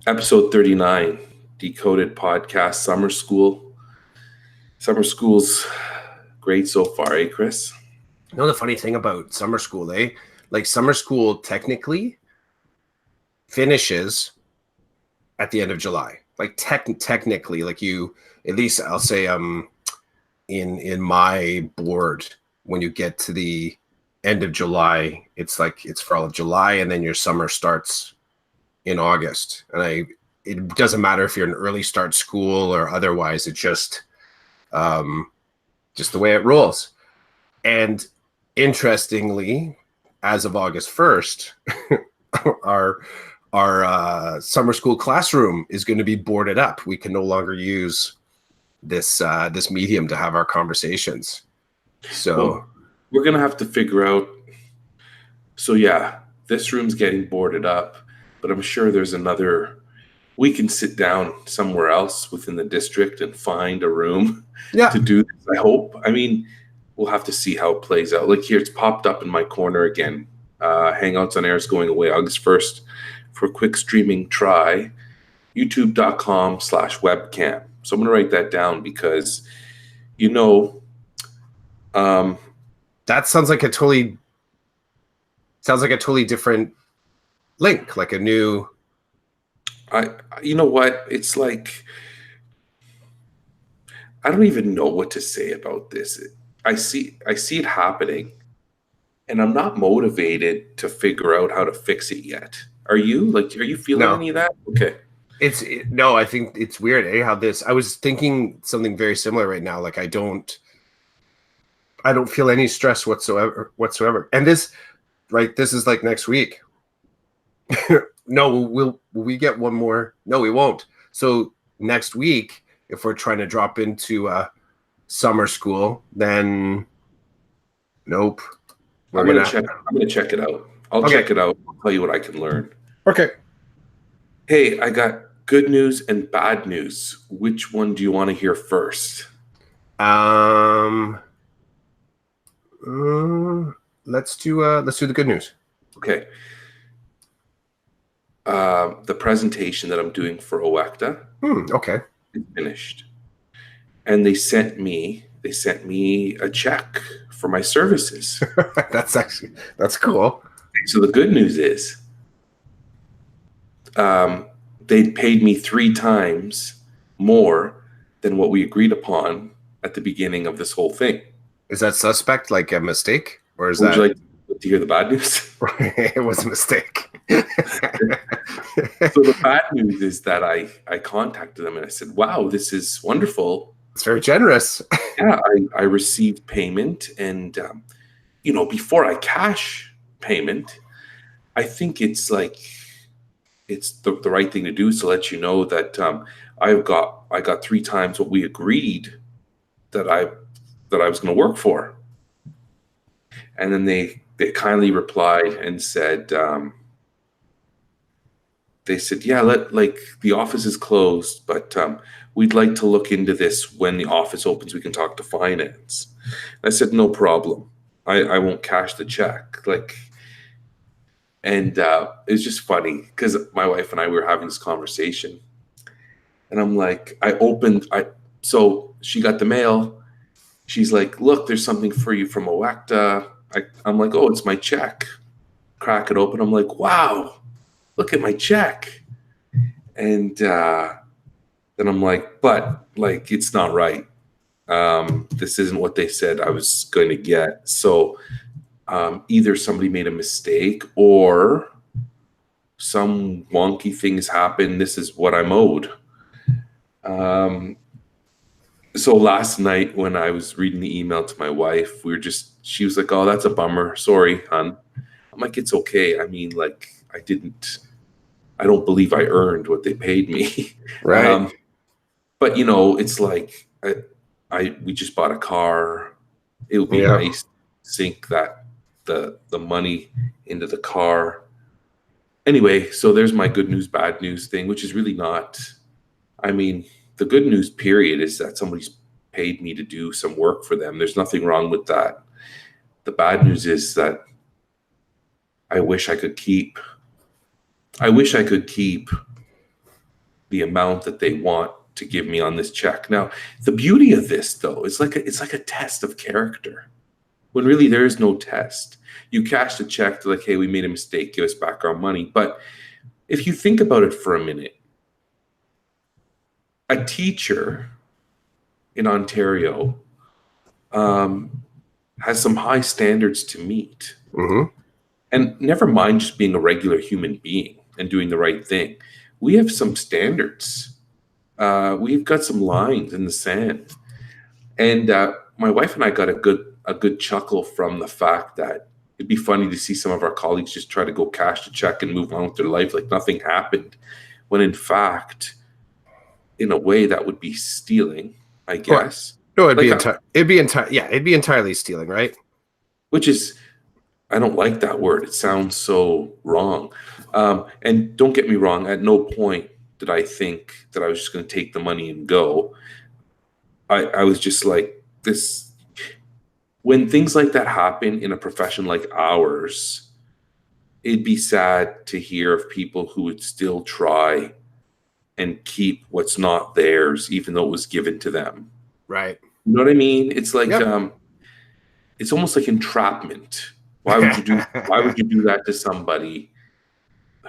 Episode 39, Decoded Podcast, Summer School. Summer School's great so far, eh, Chris? You know the funny thing about summer school, like summer school technically finishes at the end of July. Like technically, like you, at least I'll say in my board, when you get to the end of July, it's like it's for all of July, and then your summer starts in August. And it doesn't matter if you're an early start school or otherwise, it's just the way it rolls. And interestingly, as of August 1st, our summer school classroom is going to be boarded up. We can no longer use this medium to have our conversations. So we're going to have to figure out. So yeah, this room's getting boarded up, but I'm sure there's another. We can sit down somewhere else within the district and find a room to do this, I hope. I mean, we'll have to see how it plays out. Like here, it's popped up in my corner again. Hangouts on Air is going away August 1st for a quick streaming try. YouTube.com/webcam. So I'm going to write that down because, that sounds like a totally different link, like a new. You know what? It's like, I don't even know what to say about this. I see it happening, and I'm not motivated to figure out how to fix it yet. Are you? Like, are you feeling any of that? Okay. No, I think it's weird, how I was thinking something very similar right now. Like I don't feel any stress whatsoever. And this is like next week. No, will we get one more? No, we won't. So next week, if we're trying to drop into summer school, then nope. I'm gonna check it out. I'll check it out. I'll tell you what I can learn. Okay. Hey, I got good news and bad news. Which one do you want to hear first? Let's do the good news. Okay. The presentation that I'm doing for OECTA is finished, and they sent me a check for my services. That's cool. So the good news is they paid me 3 times more than what we agreed upon at the beginning of this whole thing. Is that suspect, like a mistake, or is Would you like to hear the bad news? It was a mistake. So the bad news is that I contacted them and I said, wow, this is wonderful. It's very generous. Yeah, I received payment, and before I cash payment, I think it's like it's the right thing to do is to let you know that I got 3 times what we agreed that I was going to work for. And then they kindly replied and said, yeah, the office is closed, but we'd like to look into this when the office opens. We can talk to finance. I said, no problem. I won't cash the check. And it's just funny because my wife and I were having this conversation, and I'm like, so she got the mail. She's like, look, there's something for you from OECTA. I'm like, oh, it's my check. Crack it open. I'm like, wow, look at my check. And then I'm like, but it's not right. This isn't what they said I was going to get. So either somebody made a mistake or some wonky things happened. This is what I'm owed. So last night when I was reading the email to my wife, she was like, oh, that's a bummer. Sorry, hon. I'm like, it's okay. I mean, I don't believe I earned what they paid me. Right. But it's like, we just bought a car. It would be nice to sink the money into the car. Anyway, so there's my good news, bad news thing, which is really not, I mean, the good news period is that somebody's paid me to do some work for them. There's nothing wrong with that. The bad news is that I wish I could keep the amount that they want to give me on this check. Now, the beauty of this though is it's like a test of character, when really there is no test. You cash the check, to like, hey, we made a mistake, give us back our money. But if you think about it for a minute, a teacher in Ontario has some high standards to meet. Mm-hmm. And never mind just being a regular human being and doing the right thing. We have some standards. We've got some lines in the sand. And my wife and I got a good chuckle from the fact that it'd be funny to see some of our colleagues just try to go cash the check and move on with their life like nothing happened, when in fact, in a way, that would be stealing, I guess. No, it'd be entirely stealing, right? Which is, I don't like that word. It sounds so wrong. And don't get me wrong, at no point did I think that I was just going to take the money and go. I was just like, this. When things like that happen in a profession like ours, it'd be sad to hear of people who would still try and keep what's not theirs, even though it was given to them. Right. You know what I mean? It's like, Yep. It's almost like entrapment. Why would you do that to somebody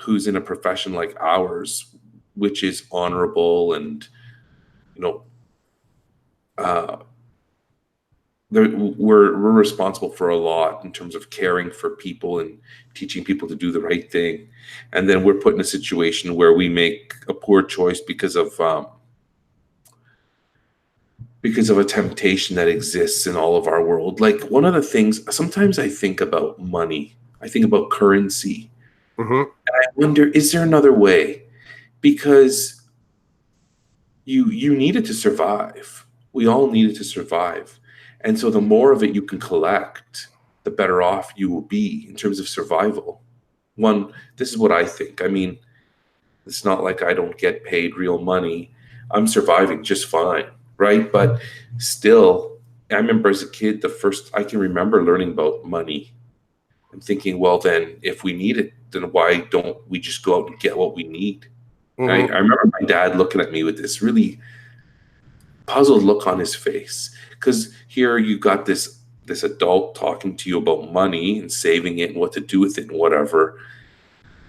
who's in a profession like ours, which is honorable and, we're responsible for a lot in terms of caring for people and teaching people to do the right thing, and then we're put in a situation where we make a poor choice because of a temptation that exists in all of our world. Like, one of the things, sometimes I think about money, I think about currency, Mm-hmm. and I wonder, is there another way? Because you need it to survive. We all need it to survive. And so the more of it you can collect, the better off you will be in terms of survival. This is what I think. I mean, it's not like I don't get paid real money. I'm surviving just fine, right? But still, I remember as a kid, I can remember learning about money and thinking, well, then if we need it, then why don't we just go out and get what we need? Mm-hmm. I remember my dad looking at me with this really puzzled look on his face, because here you got this adult talking to you about money and saving it and what to do with it and whatever,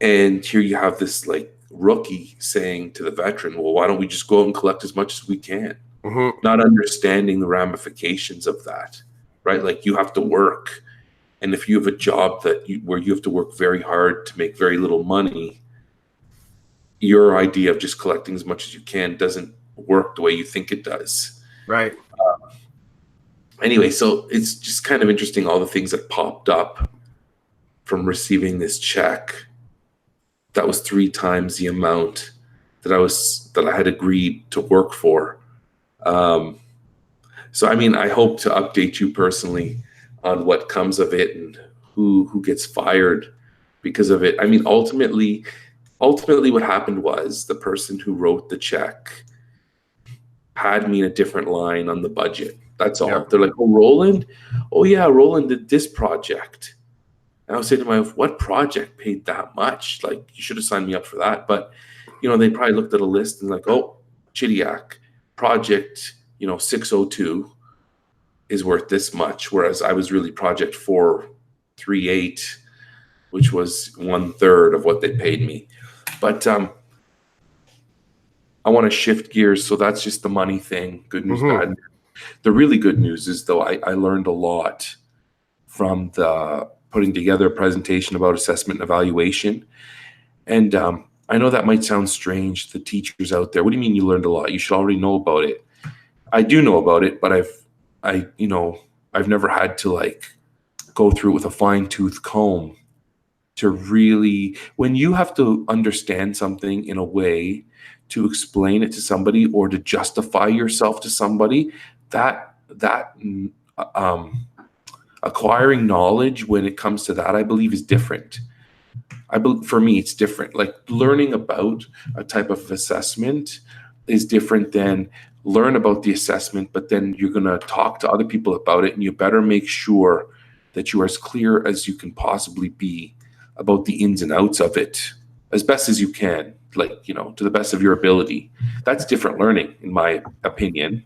and here you have this like rookie saying to the veteran, well, why don't we just go out and collect as much as we can? Mm-hmm. Not understanding the ramifications of that, right? Like, you have to work, and if you have a job where you have to work very hard to make very little money, your idea of just collecting as much as you can doesn't work the way you think it does. Right. Anyway, so it's just kind of interesting, all the things that popped up from receiving this check that was 3 times the amount that I had agreed to work for. So I mean, I hope to update you personally on what comes of it and who gets fired because of it. I mean, ultimately what happened was the person who wrote the check had me in a different line on the budget. That's all. Yep. They're like, oh, Roland? Oh, yeah, Roland did this project. And I was saying to my wife, what project paid that much? Like, you should have signed me up for that. But, they probably looked at a list and like, oh, Chidiac, project, 602 is worth this much. Whereas I was really project 438, which was 1/3 of what they paid me. But I want to shift gears. So that's just the money thing. Good news, Mm-hmm. bad news. The really good news is, though, I learned a lot from the putting together a presentation about assessment and evaluation. And I know that might sound strange to the teachers out there. What do you mean you learned a lot? You should already know about it. I do know about it, but I've never had to like go through it with a fine-tooth comb to really, when you have to understand something in a way to explain it to somebody or to justify yourself to somebody, that acquiring knowledge when it comes to that, I believe, is different. For me, it's different. Like, learning about a type of assessment is different than learn about the assessment, but then you're going to talk to other people about it, and you better make sure that you are as clear as you can possibly be about the ins and outs of it. as best as you can, like, to the best of your ability. That's different learning, in my opinion,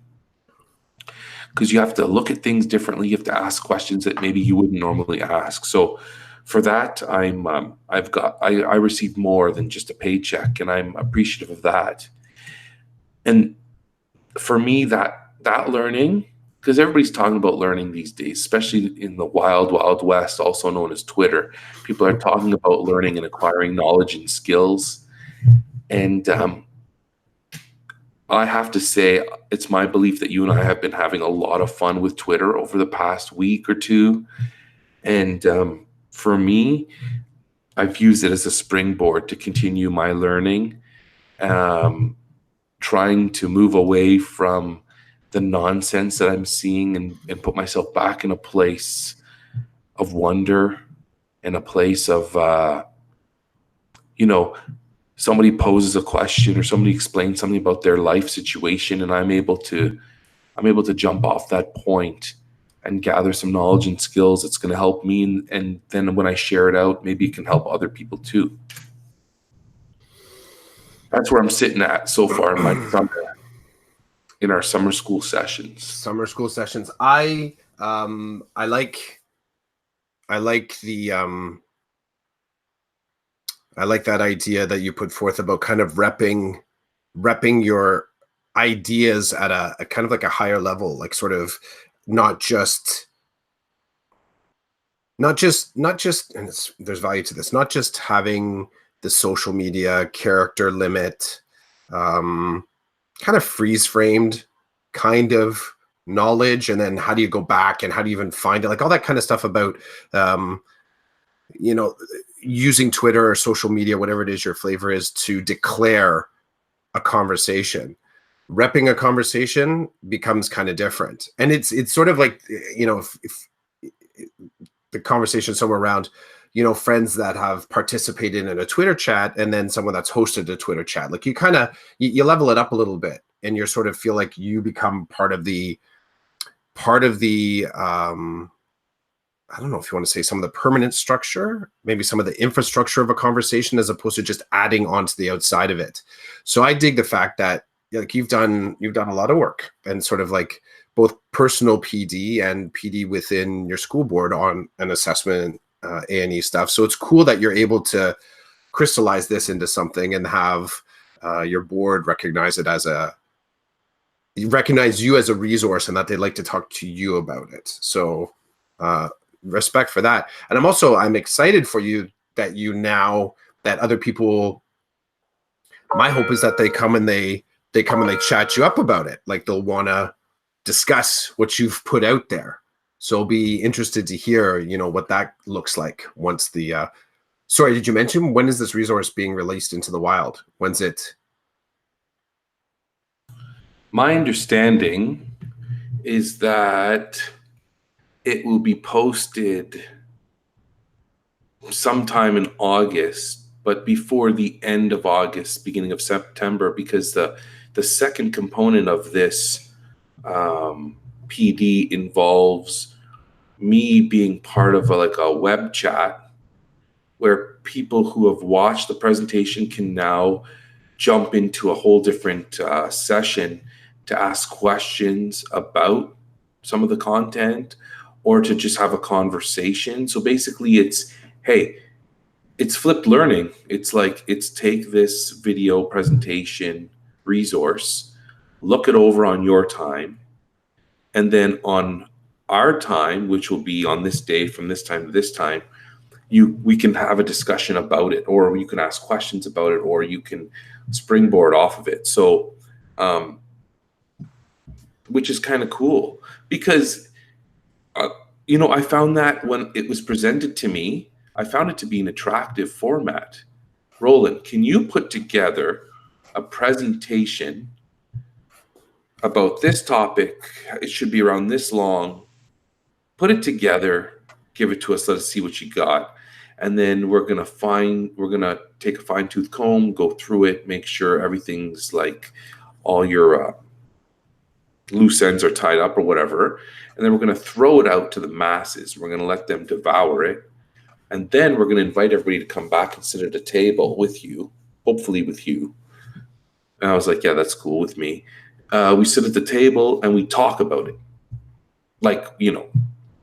because you have to look at things differently. You have to ask questions that maybe you wouldn't normally ask. So for that, I received more than just a paycheck, and I'm appreciative of that. And for me, that learning, because everybody's talking about learning these days, especially in the wild, wild west, also known as Twitter. People are talking about learning and acquiring knowledge and skills. And I have to say, it's my belief that you and I have been having a lot of fun with Twitter over the past week or two. And for me, I've used it as a springboard to continue my learning, trying to move away from the nonsense that I'm seeing, and put myself back in a place of wonder, in a place of, somebody poses a question or somebody explains something about their life situation, and I'm able to jump off that point and gather some knowledge and skills that's going to help me. And then when I share it out, maybe it can help other people too. That's where I'm sitting at so far in our summer school sessions. Summer school sessions. I like that idea that you put forth about kind of repping your ideas at a kind of like a higher level, like sort of not just and there's value to this, not just having the social media character limit, kind of freeze framed kind of knowledge, and then how do you go back and how do you even find it, like all that kind of stuff about using Twitter or social media, whatever it is your flavor is, to declare a conversation. Repping a conversation becomes kind of different. And it's sort of like, if the conversation somewhere around, friends that have participated in a Twitter chat and then someone that's hosted a Twitter chat, like you kind of, you level it up a little bit, and you sort of feel like you become part of the I don't know if you want to say some of the permanent structure, maybe some of the infrastructure of a conversation, as opposed to just adding on to the outside of it. So I dig the fact that, like, you've done a lot of work, and sort of like both personal PD and PD within your school board on an assessment, A&E stuff. So it's cool that you're able to crystallize this into something and have your board recognize you as a resource, and that they'd like to talk to you about it. So respect for that. And I'm excited for you that that other people, my hope is that they come and they chat you up about it. Like, they'll want to discuss what you've put out there. So I'll be interested to hear, what that looks like once sorry, did you mention, when is this resource being released into the wild? When's it? My understanding is that it will be posted sometime in August, but before the end of August, beginning of September, because the second component of this PD involves me being part of a web chat where people who have watched the presentation can now jump into a whole different session to ask questions about some of the content, or to just have a conversation. So basically it's flipped learning. It's take this video presentation resource, look it over on your time, and then on our time, which will be on this day from this time to this time, we can have a discussion about it, or you can ask questions about it, or you can springboard off of it. So which is kind of cool, because I found that when it was presented to me, I found it to be an attractive format. Roland, can you put together a presentation about this topic? It should be around this long. Put it together, give it to us, let us see what you got. And then we're going to take a fine-tooth comb, go through it, make sure everything's like all your loose ends are tied up or whatever. And then we're going to throw it out to the masses. We're going to let them devour it. And then we're going to invite everybody to come back and sit at a table with you, hopefully with you. And I was like, yeah, that's cool with me. We sit at the table and we talk about it. Like,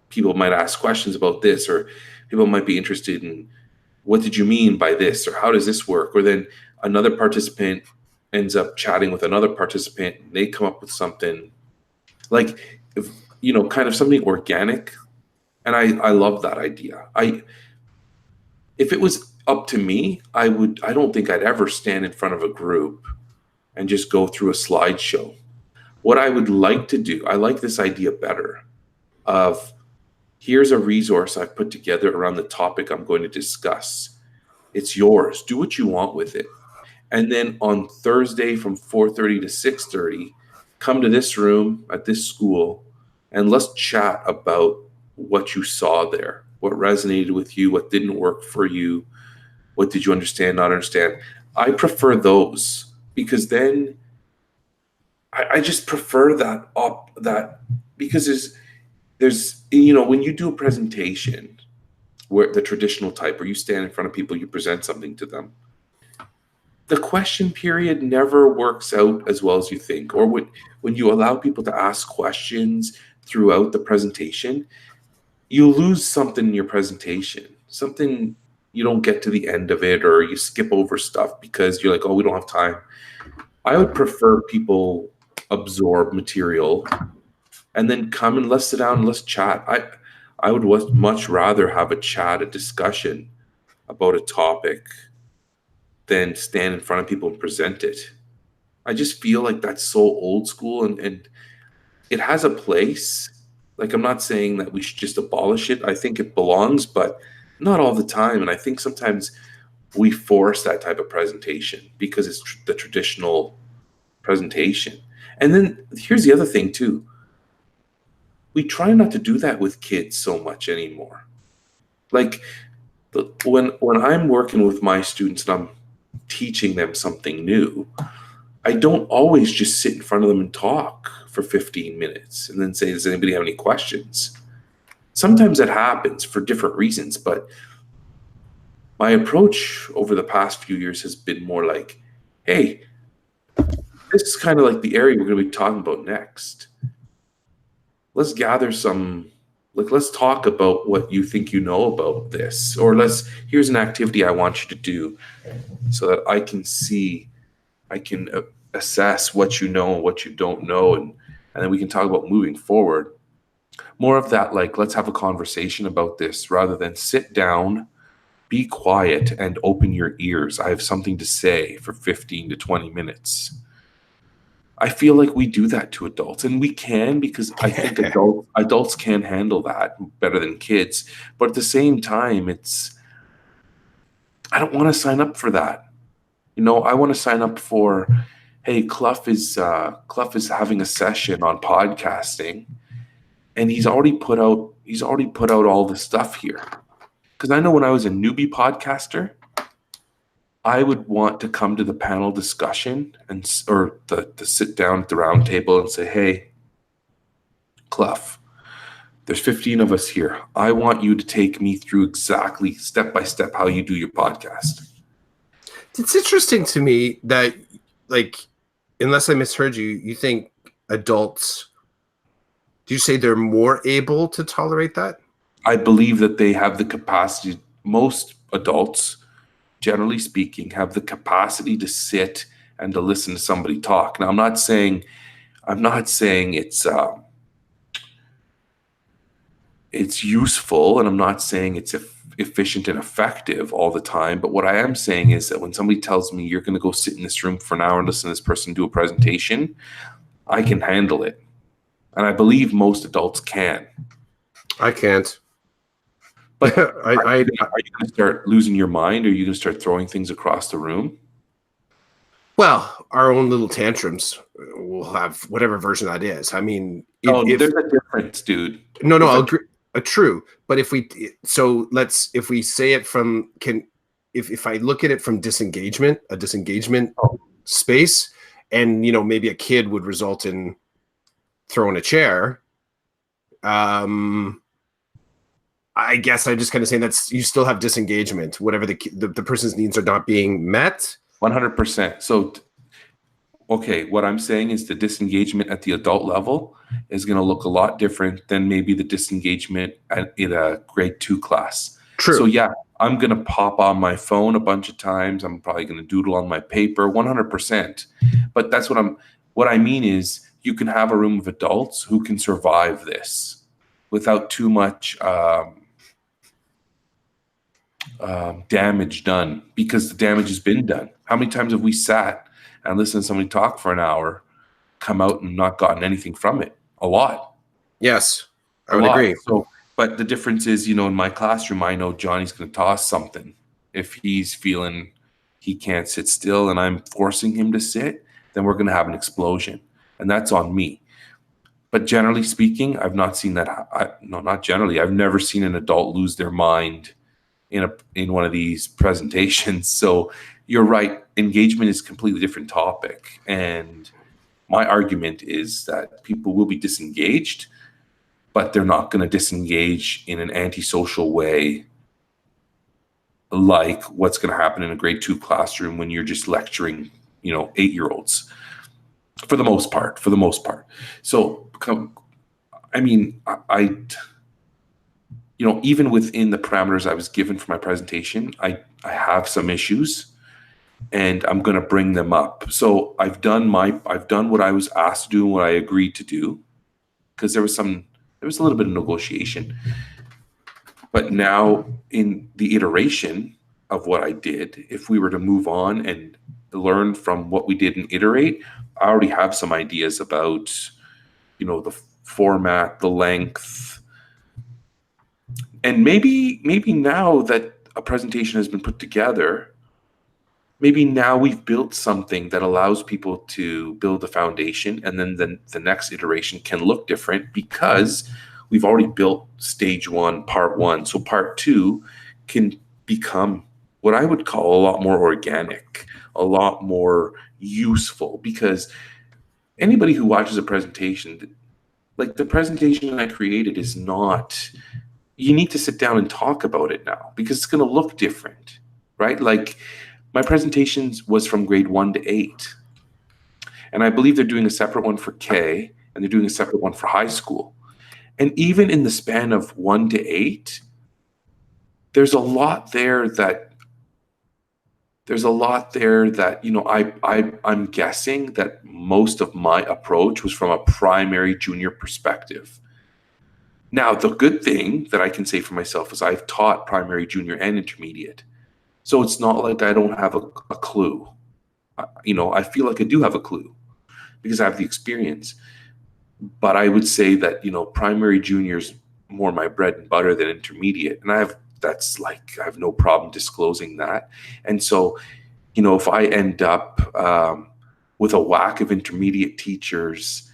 people might ask questions about this, or people might be interested in, what did you mean by this, or how does this work? Or then another participant ends up chatting with another participant, and they come up with something like, kind of something organic. And I love that idea. If it was up to me, I don't think I'd ever stand in front of a group and just go through a slideshow. What I would like to do, I like this idea better of, here's a resource I've put together around the topic I'm going to discuss. It's yours. Do what you want with it. And then on Thursday from 4:30 to 6:30, come to this room at this school and let's chat about what you saw there, what resonated with you, what didn't work for you, what did you understand, not understand. I prefer those, because then I just prefer that because there's when you do a presentation, where the traditional type where you stand in front of people, you present something to them, the question period never works out as well as you think. Or when you allow people to ask questions throughout the presentation, you lose something in your presentation. Something, you don't get to the end of it, or you skip over stuff because you're like, oh, we don't have time. I would prefer people absorb material and then come and let's sit down and let's chat. I would much rather have a chat, a discussion about a topic, than stand in front of people and present it. I just feel like that's so old school, and it has a place. Like, I'm not saying that we should just abolish it. I think it belongs, but not all the time. And I think sometimes we force that type of presentation because it's the traditional presentation. And then here's the other thing too. We try not to do that with kids so much anymore. Like, when I'm working with my students and I'm teaching them something new, I don't always just sit in front of them and talk for 15 minutes and then say, does anybody have any questions? Sometimes that happens for different reasons, but my approach over the past few years has been more like, hey, this is kind of like the area we're going to be talking about next. Let's gather let's talk about what you think you know about this, or here's an activity I want you to do so that I can assess what you know and what you don't know, and then we can talk about moving forward. More of that, like, let's have a conversation about this rather than sit down, be quiet, and open your ears. I have something to say for 15 to 20 minutes. I feel like we do that to adults, and we can, because I think adults can handle that better than kids. But at the same time, I don't want to sign up for that. I want to sign up for, hey, Clough is having a session on podcasting, and he's already put out all the stuff here. Because I know when I was a newbie podcaster, I would want to come to the panel discussion or the sit down at the round table and say, hey, Clough, there's 15 of us here. I want you to take me through exactly step by step how you do your podcast. It's interesting to me that, like, unless I misheard you, you think adults, do you say they're more able to tolerate that? I believe that they have the capacity. Most adults, generally speaking, have the capacity to sit and to listen to somebody talk. Now, I'm not saying it's useful, and I'm not saying it's efficient and effective all the time. But what I am saying is that when somebody tells me you're going to go sit in this room for an hour and listen to this person do a presentation, I can handle it. And I believe most adults can. I can't. But are you going to start losing your mind? Or are you going to start throwing things across the room? Well, our own little tantrums will have whatever version that is. I mean, there's a difference, dude. No, I'll agree. True. But if we say it from, if I look at it from a disengagement space, and maybe a kid would result in throwing a chair, I guess I'm just kind of saying that's you still have disengagement. Whatever the person's needs are not being met. 100%. So, okay, what I'm saying is the disengagement at the adult level is going to look a lot different than maybe the disengagement in a grade 2 class. True. So yeah, I'm going to pop on my phone a bunch of times. I'm probably going to doodle on my paper 100%. But that's what I mean is you can have a room of adults who can survive this without too much damage done, because the damage has been done. How many times have we sat and listened to somebody talk for an hour, come out and not gotten anything from it? A lot. Yes, I would agree. So, but the difference is, in my classroom, I know Johnny's going to toss something. If he's feeling he can't sit still and I'm forcing him to sit, then we're going to have an explosion. And that's on me. But generally speaking, I've not seen that. Not generally. I've never seen an adult lose their mind in one of these presentations. So you're right. Engagement is a completely different topic. And my argument is that people will be disengaged, but they're not going to disengage in an antisocial way like what's going to happen in a grade 2 classroom when you're just lecturing, 8-year-olds for the most part. So, I mean, even within the parameters I was given for my presentation, I have some issues, and I'm going to bring them up. So I've done what I was asked to do and what I agreed to do, because there was a little bit of negotiation. But now in the iteration of what I did, if we were to move on and learn from what we did and iterate, I already have some ideas about, the format, the length. And maybe now that a presentation has been put together, maybe now we've built something that allows people to build a foundation, and then the next iteration can look different because we've already built stage 1, part 1. So part 2 can become what I would call a lot more organic, a lot more useful, because anybody who watches a presentation, like the presentation I created is not, you need to sit down and talk about it now because it's going to look different, right? Like my presentations was from grade 1 to 8. And I believe they're doing a separate one for K, and they're doing a separate one for high school. And even in the span of 1 to 8, there's a lot there that I'm guessing that most of my approach was from a primary junior perspective. Now, the good thing that I can say for myself is I've taught primary, junior, and intermediate. So it's not like I don't have a clue. I feel like I do have a clue because I have the experience. But I would say that, primary, junior is more my bread and butter than intermediate. And I have no problem disclosing that. And so, if I end up with a whack of intermediate teachers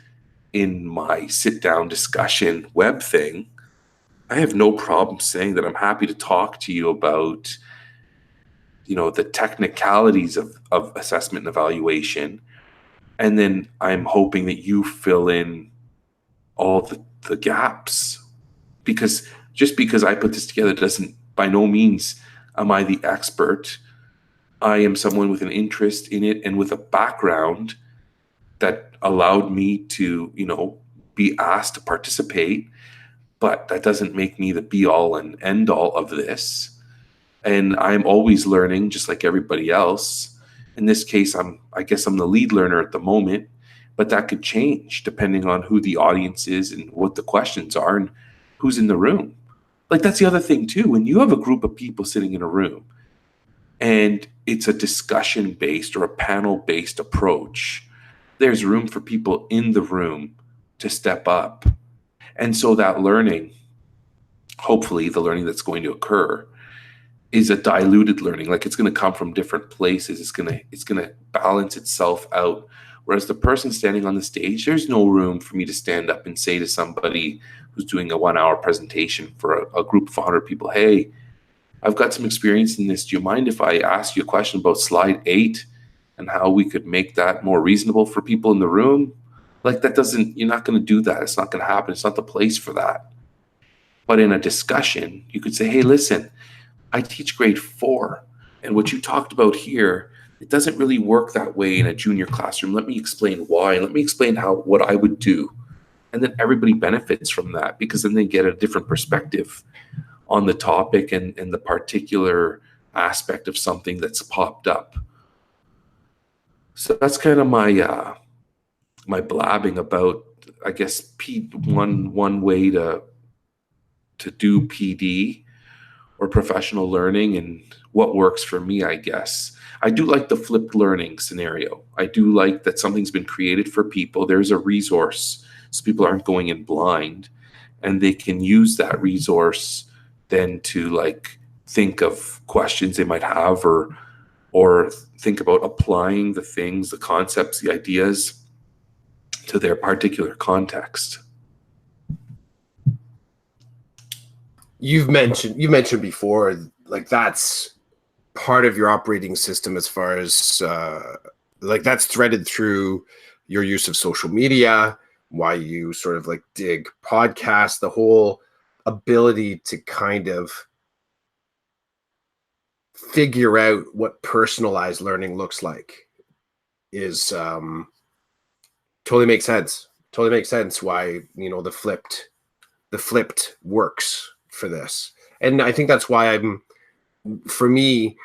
in my sit-down discussion web thing, I have no problem saying that I'm happy to talk to you about, the technicalities of assessment and evaluation. And then I'm hoping that you fill in all the gaps, because just because I put this together doesn't, by no means am I the expert. I am someone with an interest in it and with a background that allowed me to, be asked to participate, but that doesn't make me the be all and end all of this. And I'm always learning just like everybody else. In this case, I guess I'm the lead learner at the moment, but that could change depending on who the audience is and what the questions are and who's in the room. Like that's the other thing too. When you have a group of people sitting in a room and it's a discussion-based or a panel-based approach, there's room for people in the room to step up. And so that learning, hopefully the learning that's going to occur, is a diluted learning. Like it's going to come from different places. It's going to balance itself out. Whereas the person standing on the stage, there's no room for me to stand up and say to somebody who's doing a 1-hour presentation for a group of 100 people, hey, I've got some experience in this. Do you mind if I ask you a question about slide 8 and how we could make that more reasonable for people in the room? Like you're not going to do that. It's not going to happen. It's not the place for that. But in a discussion, you could say, hey, listen, I teach grade 4, and what you talked about here, it doesn't really work that way in a junior classroom. Let me explain why. Let me explain what I would do. And then everybody benefits from that, because then they get a different perspective on the topic and the particular aspect of something that's popped up. So that's kind of my blabbing about, I guess, one way to do PD or professional learning and what works for me, I guess. I do like the flipped learning scenario. I do like that something's been created for people. There's a resource, so people aren't going in blind, and they can use that resource then to like think of questions they might have, or think about applying the things, the concepts, the ideas to their particular context. You've mentioned before, like that's part of your operating system as far as like that's threaded through your use of social media, why you sort of like dig podcasts, the whole ability to kind of figure out what personalized learning looks like is totally makes sense. Totally makes sense why, you know, the flipped works for this. And I think that's why for me,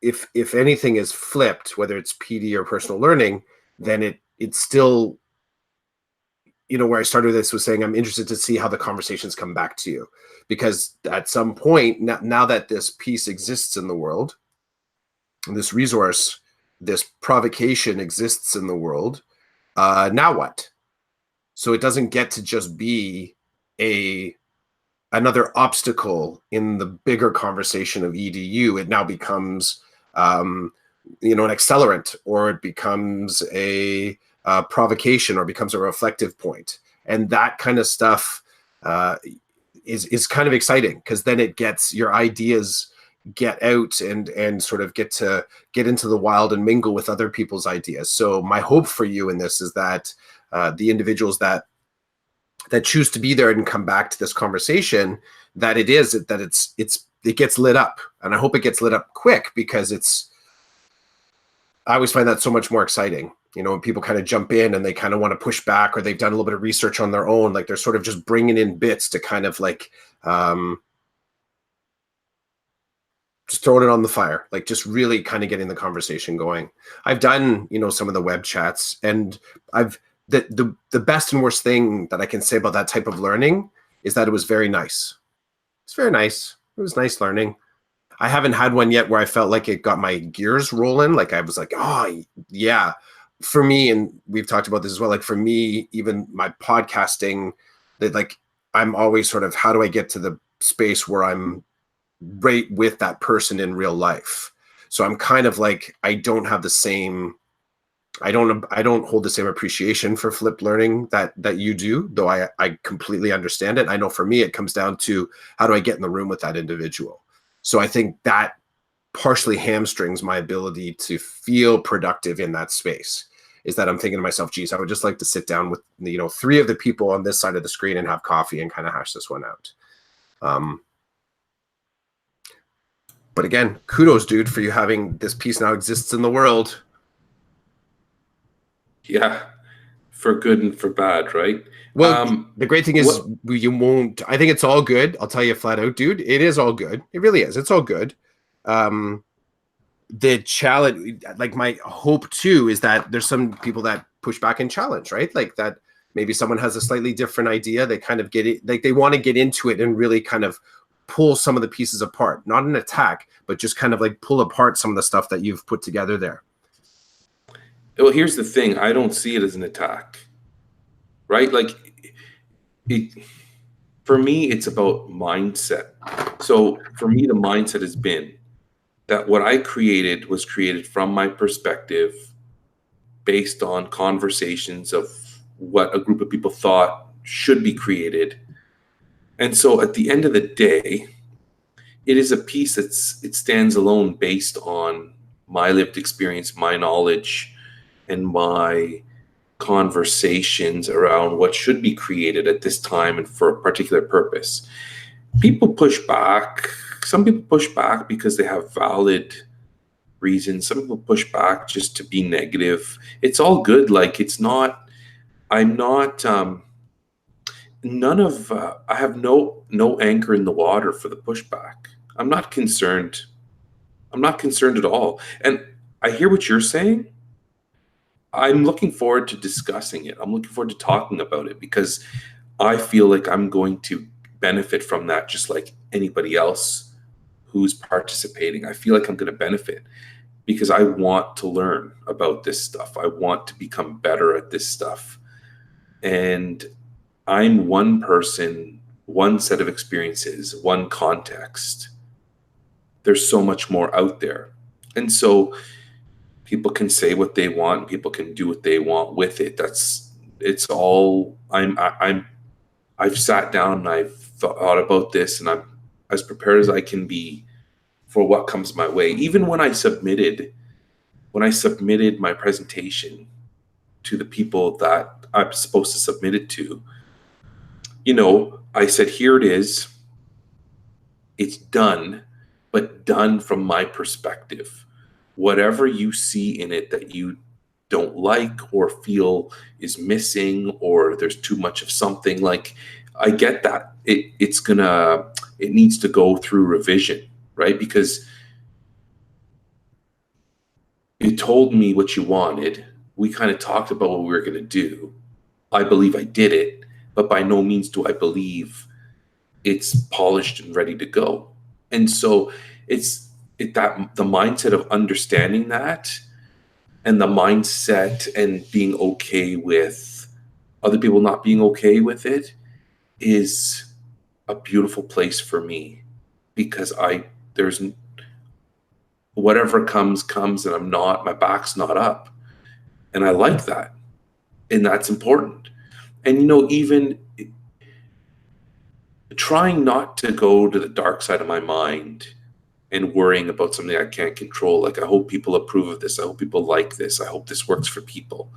if anything is flipped, whether it's PD or personal learning, then it's still, you know, where I started with this was saying I'm interested to see how the conversations come back to you, because at some point now that this piece exists in the world, and this resource, this provocation exists in the world, now what? So it doesn't get to just be another obstacle in the bigger conversation of EDU. It now becomes, you know, an accelerant, or it becomes a provocation, or becomes a reflective point. And that kind of stuff is kind of exciting, because then it gets your ideas get out and sort of get into the wild and mingle with other people's ideas. So my hope for you in this is that the individuals that choose to be there and come back to this conversation, that it gets lit up. And I hope it gets lit up quick, because I always find that so much more exciting. You know, when people kind of jump in and they kind of want to push back, or they've done a little bit of research on their own, like they're sort of just bringing in bits to kind of like, just throwing it on the fire, like just really kind of getting the conversation going. I've done, you know, some of the web chats, and the best and worst thing that I can say about that type of learning is that it was very nice. It's very nice. It was nice learning. I haven't had one yet where I felt like it got my gears rolling. Like I was like, oh yeah. For me, and we've talked about this as well, like for me, even my podcasting, that like I'm always sort of, how do I get to the space where I'm right with that person in real life? So I'm kind of like, I don't hold the same appreciation for flipped learning that you do, though I completely understand it. I know for me, it comes down to, how do I get in the room with that individual? So I think that partially hamstrings my ability to feel productive in that space, is that I'm thinking to myself, geez, I would just like to sit down with, you know, 3 of the people on this side of the screen and have coffee and kind of hash this one out. But again, kudos, dude, for you having this piece now exists in the world. Yeah, for good and for bad, right? Well, the great thing is you won't. I think it's all good. I'll tell you flat out, dude. It is all good. It really is. It's all good. The challenge, like my hope too, is that there's some people that push back and challenge, right? Like that maybe someone has a slightly different idea. They kind of get it, like they want to get into it and really kind of pull some of the pieces apart, not an attack, but just kind of like pull apart some of the stuff that you've put together there. Well, here's the thing. I don't see it as an attack, right? Like for me, it's about mindset. So for me, the mindset has been that what I created was created from my perspective, based on conversations of what a group of people thought should be created. And so at the end of the day, it is a piece it stands alone based on my lived experience, my knowledge, and my conversations around what should be created at this time and for a particular purpose. people push back. Some people push back because they have valid reasons. Some people push back just to be negative. It's all good. Like, it's not, I'm not, none of, I have no anchor in the water for the pushback. I'm not concerned. I'm not concerned at all. And I hear what you're saying. I'm looking forward to discussing it. I'm looking forward to talking about it because I feel like I'm going to benefit from that just like anybody else who's participating. I feel like I'm going to benefit because I want to learn about this stuff. I want to become better at this stuff. And I'm one person, one set of experiences, one context. There's so much more out there. And so people can say what they want, people can do what they want with it. It's all I've sat down and I've thought about this, and I'm as prepared as I can be for what comes my way. Even when I submitted my presentation to the people that I'm supposed to submit it to, I said, here it is. It's done, but done from my perspective. Whatever you see in it that you don't like or feel is missing, or there's too much of something, like, I get that. It needs to go through revision, right? Because you told me what you wanted. We kind of talked about what we were going to do. I believe I did it, but by no means do I believe it's polished and ready to go. And so that the mindset of understanding that, and the mindset and being okay with other people not being okay with it, is a beautiful place for me, because there's whatever comes, and my back's not up. And I like that. And that's important. And, even trying not to go to the dark side of my mind and worrying about something I can't control. Like, I hope people approve of this. I hope people like this. I hope this works for people.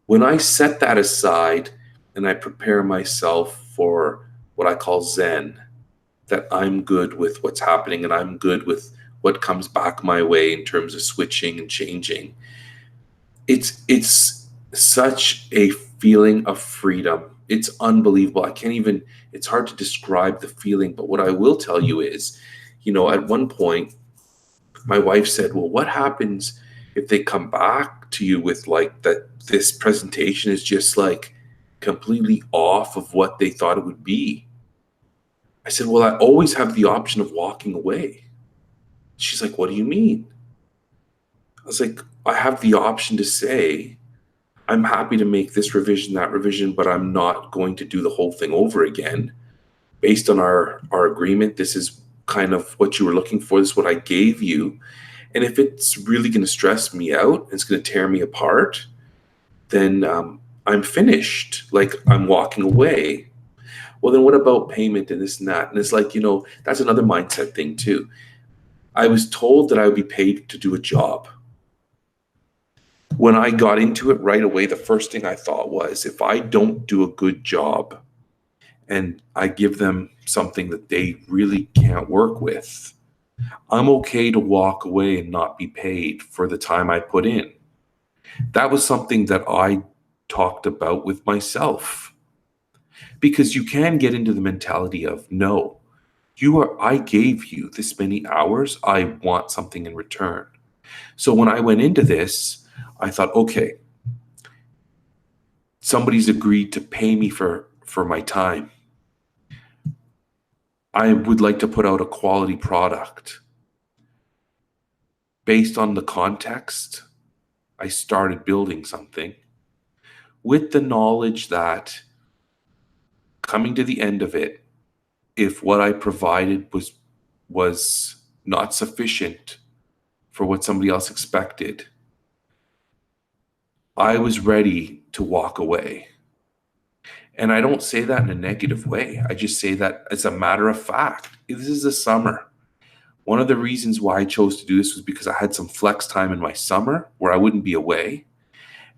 When I set that aside and I prepare myself for what I call Zen, that I'm good with what's happening and I'm good with what comes back my way in terms of switching and changing, it's such a feeling of freedom. It's unbelievable. It's hard to describe the feeling, but what I will tell you is, at one point, my wife said, well, what happens if they come back to you with like that this presentation is just like completely off of what they thought it would be? I said, well, I always have the option of walking away. She's like, what do you mean? I was like, I have the option to say, I'm happy to make this revision, that revision, but I'm not going to do the whole thing over again. Based on our agreement, this is kind of what you were looking for. This is what I gave you. And if it's really going to stress me out, it's going to tear me apart, then I'm finished. Like, I'm walking away. Well, then what about payment and this and that? And it's like, that's another mindset thing too. I was told that I would be paid to do a job. When I got into it right away, the first thing I thought was, if I don't do a good job and I give them something that they really can't work with, I'm okay to walk away and not be paid for the time I put in. That was something that I talked about with myself, because you can get into the mentality of, no, I gave you this many hours. I want something in return. So when I went into this, I thought, okay, somebody's agreed to pay me for my time. I would like to put out a quality product. Based on the context, I started building something with the knowledge that coming to the end of it, if what I provided was not sufficient for what somebody else expected, I was ready to walk away. And I don't say that in a negative way. I just say that as a matter of fact. This is the summer. One of the reasons why I chose to do this was because I had some flex time in my summer where I wouldn't be away.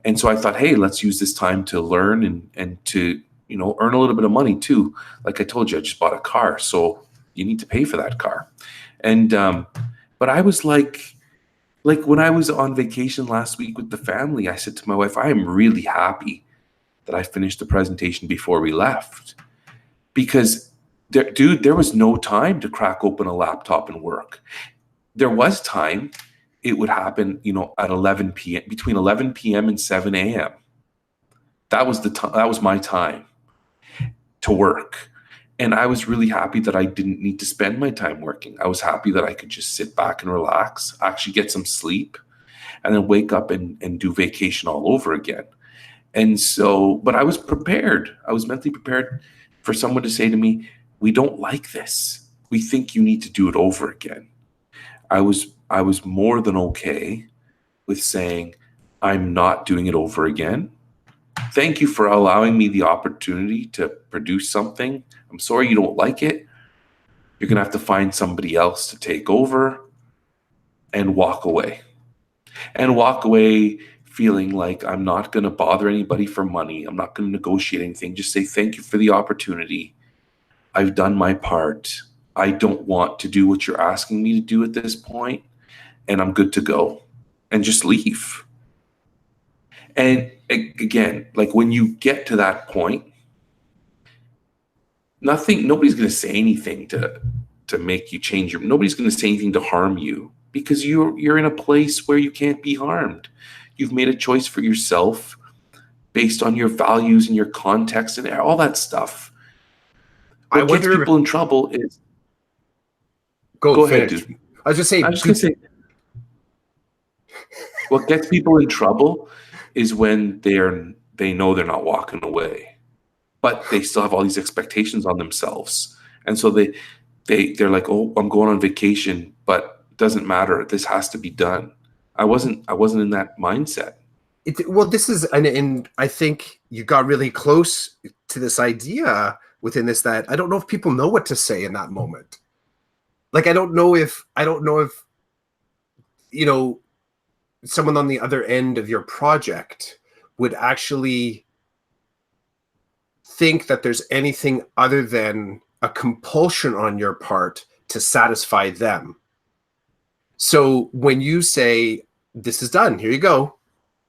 And so I thought, hey, let's use this time to learn and to earn a little bit of money too. Like I told you, I just bought a car, so you need to pay for that car. And but I was like when I was on vacation last week with the family, I said to my wife, I am really happy that I finished the presentation before we left, because there was no time to crack open a laptop and work. There was time. It would happen, at 11 p.m., between 11 p.m. and 7 a.m. That was that was my time to work. And I was really happy that I didn't need to spend my time working. I was happy that I could just sit back and relax, actually get some sleep, and then wake up and do vacation all over again. And so, but I was prepared. I was mentally prepared for someone to say to me, we don't like this. We think you need to do it over again. I was more than okay with saying, I'm not doing it over again. Thank you for allowing me the opportunity to produce something. I'm sorry you don't like it. You're going to have to find somebody else to take over, and walk away. And walk away feeling like I'm not going to bother anybody for money. I'm not going to negotiate anything. Just say, thank you for the opportunity. I've done my part. I don't want to do what you're asking me to do at this point, and I'm good to go. And just leave. And again, like when you get to that point, nobody's going to say anything to make you change nobody's going to say anything to harm you, because you're in a place where you can't be harmed. You've made a choice for yourself based on your values and your context and all that stuff. What gets people in trouble is go ahead, dude. I was just saying. What gets people in trouble is when they know they're not walking away, but they still have all these expectations on themselves, and so they're like, oh, I'm going on vacation, but it doesn't matter. This has to be done. I wasn't in that mindset. This is, and I think you got really close to this idea within this, that I don't know if people know what to say in that moment. Like, I don't know if someone on the other end of your project would actually think that there's anything other than a compulsion on your part to satisfy them. So when you say, this is done, here you go,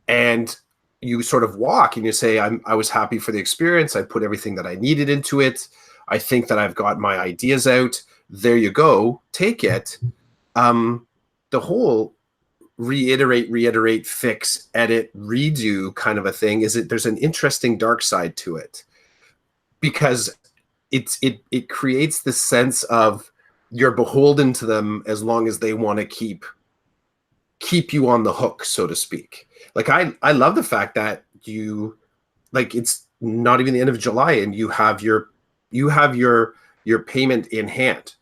and you sort of walk and you say, I was happy for the experience. I put everything that I needed into it. I think that I've got my ideas out. There you go. Take it. The whole reiterate, fix, edit, redo kind of a thing there's an interesting dark side to it, because it creates this sense of you're beholden to them as long as they want to keep you on the hook, so to speak. Like, I love the fact that you, like, it's not even the end of July and you have your payment in hand.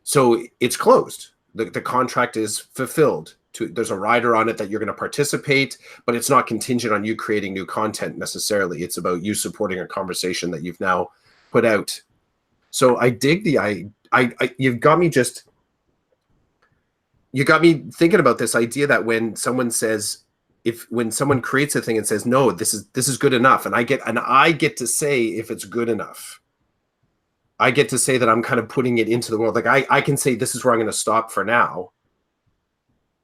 So it's closed. The contract is fulfilled. There's a rider on it that you're going to participate, but it's not contingent on you creating new content necessarily. It's about you supporting a conversation that you've now put out. So I dig you've got me thinking about this idea that when someone says, when someone creates a thing and says, no, this is good enough, and I get to say if it's good enough. I get to say that I'm kind of putting it into the world. Like, I can say, this is where I'm going to stop for now.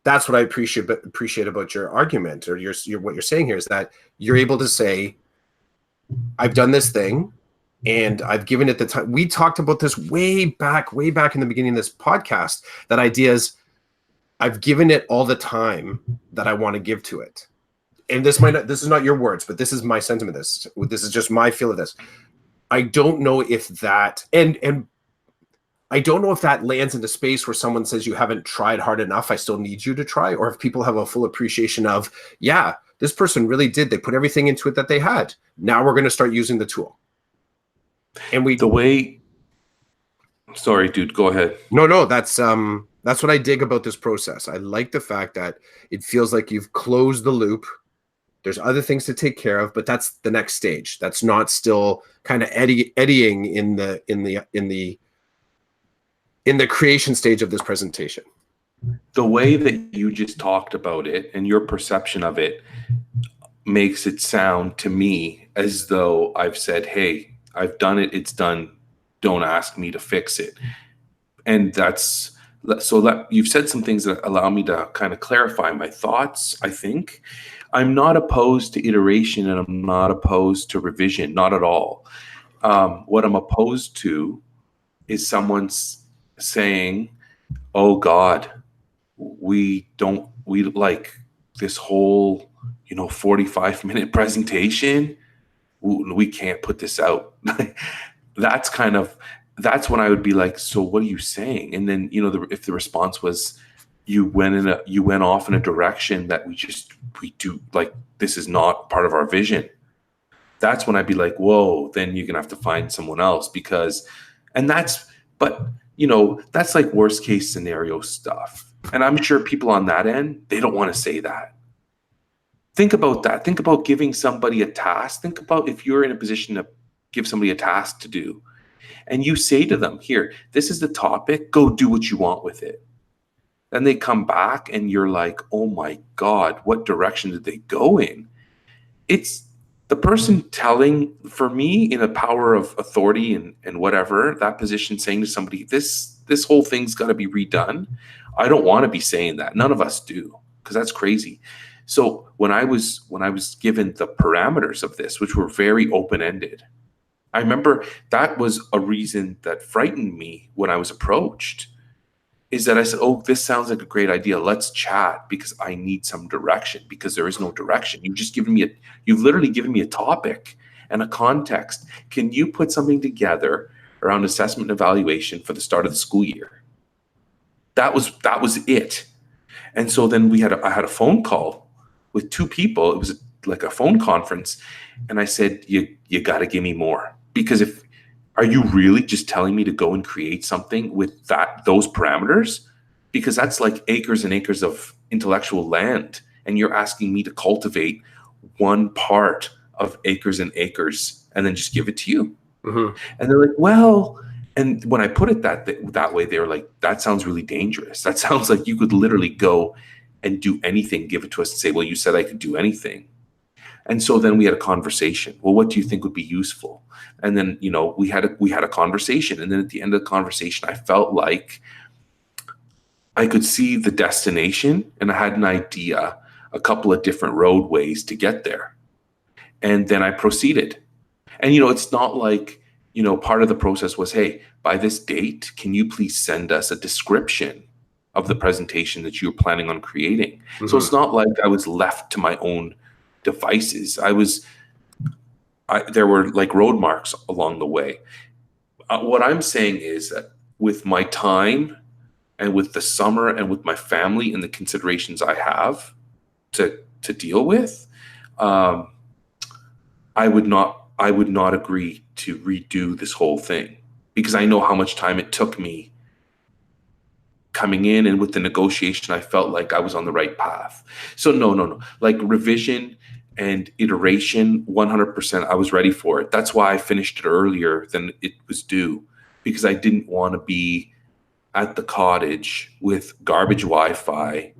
That's what I appreciate about your argument, or what you're saying here, is that you're able to say, I've done this thing and I've given it the time. We talked about this way back in the beginning of this podcast. That idea is, I've given it all the time that I want to give to it. And this is not your words, but this is my sentiment. This is just my feel of this. I don't know if that, and I don't know if that lands into space where someone says, you haven't tried hard enough, I still need you to try. Or if people have a full appreciation of, yeah, this person really did. They put everything into it that they had. Now we're going to start using the tool. And sorry, dude, go ahead. No, that's what I dig about this process. I like the fact that it feels like you've closed the loop. There's other things to take care of, but that's the next stage. That's not still kind of eddying in the creation stage of this presentation. The way that you just talked about it and your perception of it, makes it sound to me as though I've said, hey, I've done it, it's done, don't ask me to fix it. And that's so that you've said some things that allow me to kind of clarify my thoughts. I think I'm not opposed to iteration, and I'm not opposed to revision, not at all. What I'm opposed to is someone's saying, oh God, we like this whole 45-minute presentation, we can't put this out. that's kind of that's when I would be like, so what are you saying? And then if the response was, you went off in a direction that we do, like, this is not part of our vision, that's when I'd be like, whoa, then you're gonna have to find someone else. Because and that's but that's like worst case scenario stuff, and I'm sure people on that end, they don't want to say that. Think about that. Think about giving somebody a task. Think about if you're in a position to give somebody a task to do, and you say to them, here, this is the topic, go do what you want with it. Then they come back and you're like, oh my God, what direction did they go in? It's the person telling, for me, in a power of authority and whatever, that position, saying to somebody, this whole thing's got to be redone. I don't want to be saying that. None of us do, because that's crazy. So when I was given the parameters of this, which were very open-ended, I remember that was a reason that frightened me when I was approached, is that I said, oh, this sounds like a great idea. Let's chat, because I need some direction, because there is no direction. You've literally given me a topic and a context. Can you put something together around assessment and evaluation for the start of the school year? That was it. And so then I had a phone call with two people. It was like a phone conference. And I said, you got to give me more, because are you really just telling me to go and create something with those parameters? Because that's like acres and acres of intellectual land, and you're asking me to cultivate one part of acres and acres and then just give it to you. Mm-hmm. And they're like, well, and when I put it that way, they were like, that sounds really dangerous. That sounds like you could literally go and do anything, give it to us and say, well, you said I could do anything. And so then we had a conversation. Well, what do you think would be useful? And then, we had a conversation. And then at the end of the conversation, I felt like I could see the destination, and I had an idea, a couple of different roadways to get there. And then I proceeded. And, it's not like, part of the process was, hey, by this date, can you please send us a description of the presentation that you're planning on creating? Mm-hmm. So it's not like I was left to my own devices. There were like road marks along the way. What I'm saying is that with my time and with the summer and with my family and the considerations I have to deal with, I would not agree to redo this whole thing, because I know how much time it took me coming in, and with the negotiation, I felt like I was on the right path. So no, like revision and iteration, 100%, I was ready for it. That's why I finished it earlier than it was due, because I didn't want to be at the cottage with garbage Wi-Fi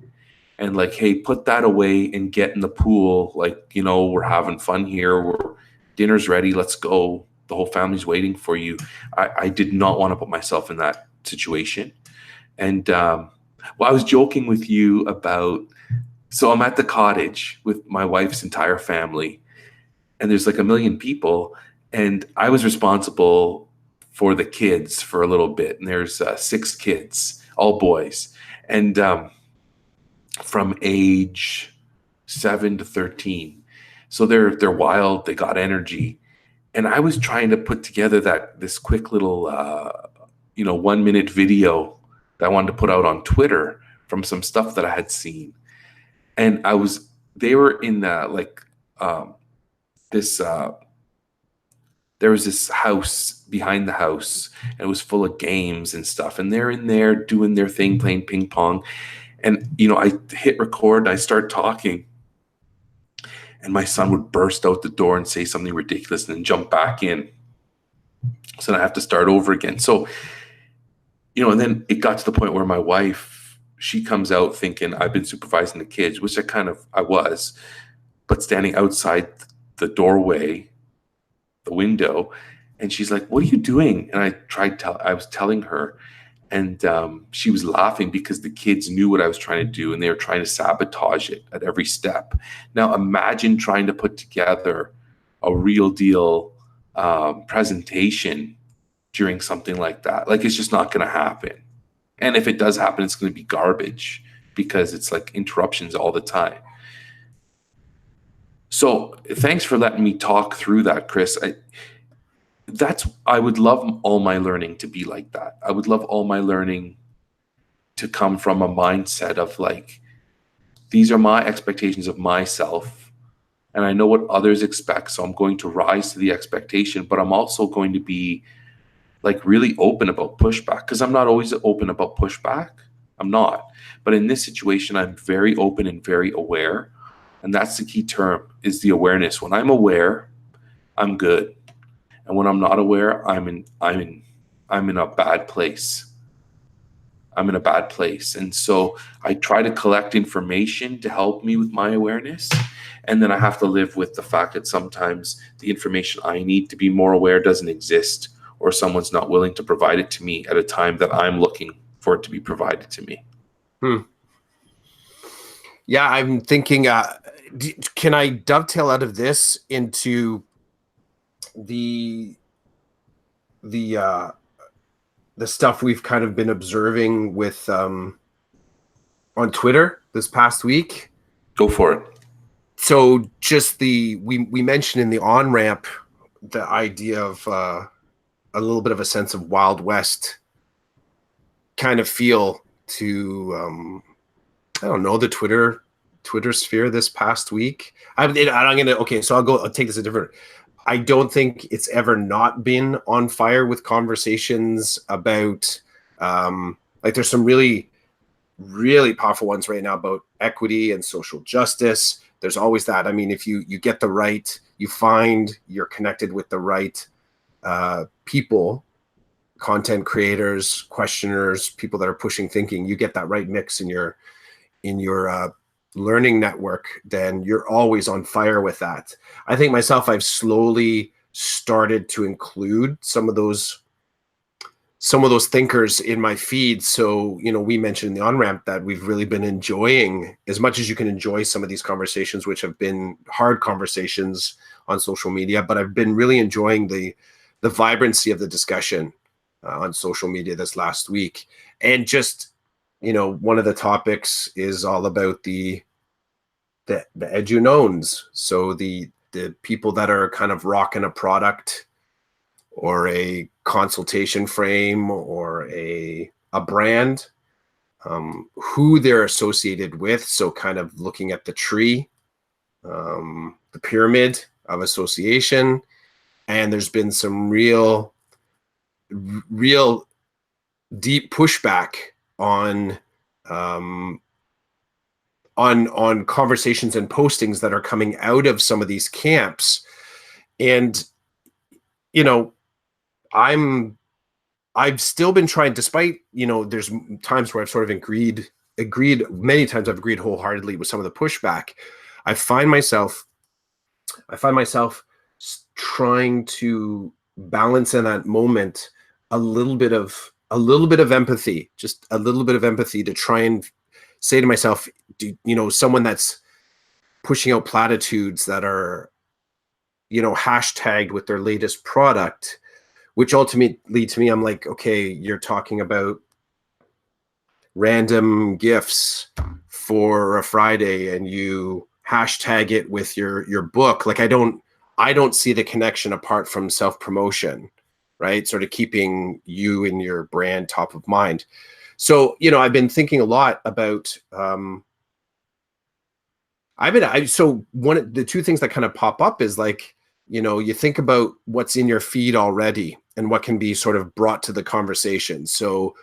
and like, hey, put that away and get in the pool. Like, we're having fun here. Dinner's ready. Let's go. The whole family's waiting for you. I did not want to put myself in that situation. And I was joking with you about, so I'm at the cottage with my wife's entire family, and there's like 1 million people, and I was responsible for the kids for a little bit. And there's 6 kids, all boys, and from age 7 to 13. So they're wild. They got energy, and I was trying to put together this quick little 1-minute video that I wanted to put out on Twitter from some stuff that I had seen. And they were in there was this house behind the house, and it was full of games and stuff. And they're in there doing their thing, playing ping pong. And, I hit record and I start talking, and my son would burst out the door and say something ridiculous and then jump back in. So then I have to start over again. So, and then it got to the point where my wife, she comes out thinking I've been supervising the kids, which I was. but standing outside the doorway, the window, and she's like, "What are you doing?" And I was telling her, and she was laughing because the kids knew what I was trying to do, and they were trying to sabotage it at every step. Now imagine trying to put together a real deal presentation during something like that. Like, it's just not going to happen. And if it does happen, it's going to be garbage because it's like interruptions all the time. So thanks for letting me talk through that, Chris. I would love all my learning to be like that. I would love all my learning to come from a mindset of like, these are my expectations of myself, and I know what others expect, so I'm going to rise to the expectation, but I'm also going to be like really open about pushback, because I'm not always open about pushback. I'm not. But in this situation, I'm very open and very aware. And that's the key term, is the awareness. When I'm aware, I'm good. And when I'm not aware, I'm in a bad place. I'm in a bad place. And so I try to collect information to help me with my awareness. And then I have to live with the fact that sometimes the information I need to be more aware doesn't exist, or someone's not willing to provide it to me at a time that I'm looking for it to be provided to me. Yeah, I'm thinking, can I dovetail out of this into the stuff we've kind of been observing with on Twitter this past week? Go for it. So just we mentioned in the on-ramp the idea of a little bit of a sense of Wild West kind of feel to I don't know, the Twitter sphere this past week. I'll take this a different. I don't think it's ever not been on fire with conversations about like there's some really, really powerful ones right now about equity and social justice. There's always that. I mean, if you get the right, you find you're connected with the right people, content creators, questioners, people that are pushing thinking, you get that right mix in your learning network, then you're always on fire with that. I think myself, I've slowly started to include some of those thinkers in my feed. So, we mentioned in the on-ramp that we've really been enjoying, as much as you can enjoy some of these conversations, which have been hard conversations on social media, but I've been really enjoying the vibrancy of the discussion on social media this last week. And just, one of the topics is all about the edunowns. So the people that are kind of rocking a product or a consultation frame or a brand, who they're associated with. So kind of looking at the tree, the pyramid of association. And there's been some real deep pushback on conversations and postings that are coming out of some of these camps. And, I've still been trying, despite, there's times where I've sort of agreed, many times I've agreed wholeheartedly with some of the pushback. I find myself trying to balance in that moment a little bit of empathy, just a little bit of empathy, to try and say to myself, someone that's pushing out platitudes that are, hashtagged with their latest product, which ultimately to me, I'm like, okay, you're talking about random gifts for a Friday and you hashtag it with your book. Like, I don't see the connection apart from self-promotion, right? Sort of keeping you and your brand top of mind. So, I've been thinking a lot about, so one of the two things that kind of pop up is like, you think about what's in your feed already and what can be sort of brought to the conversation. So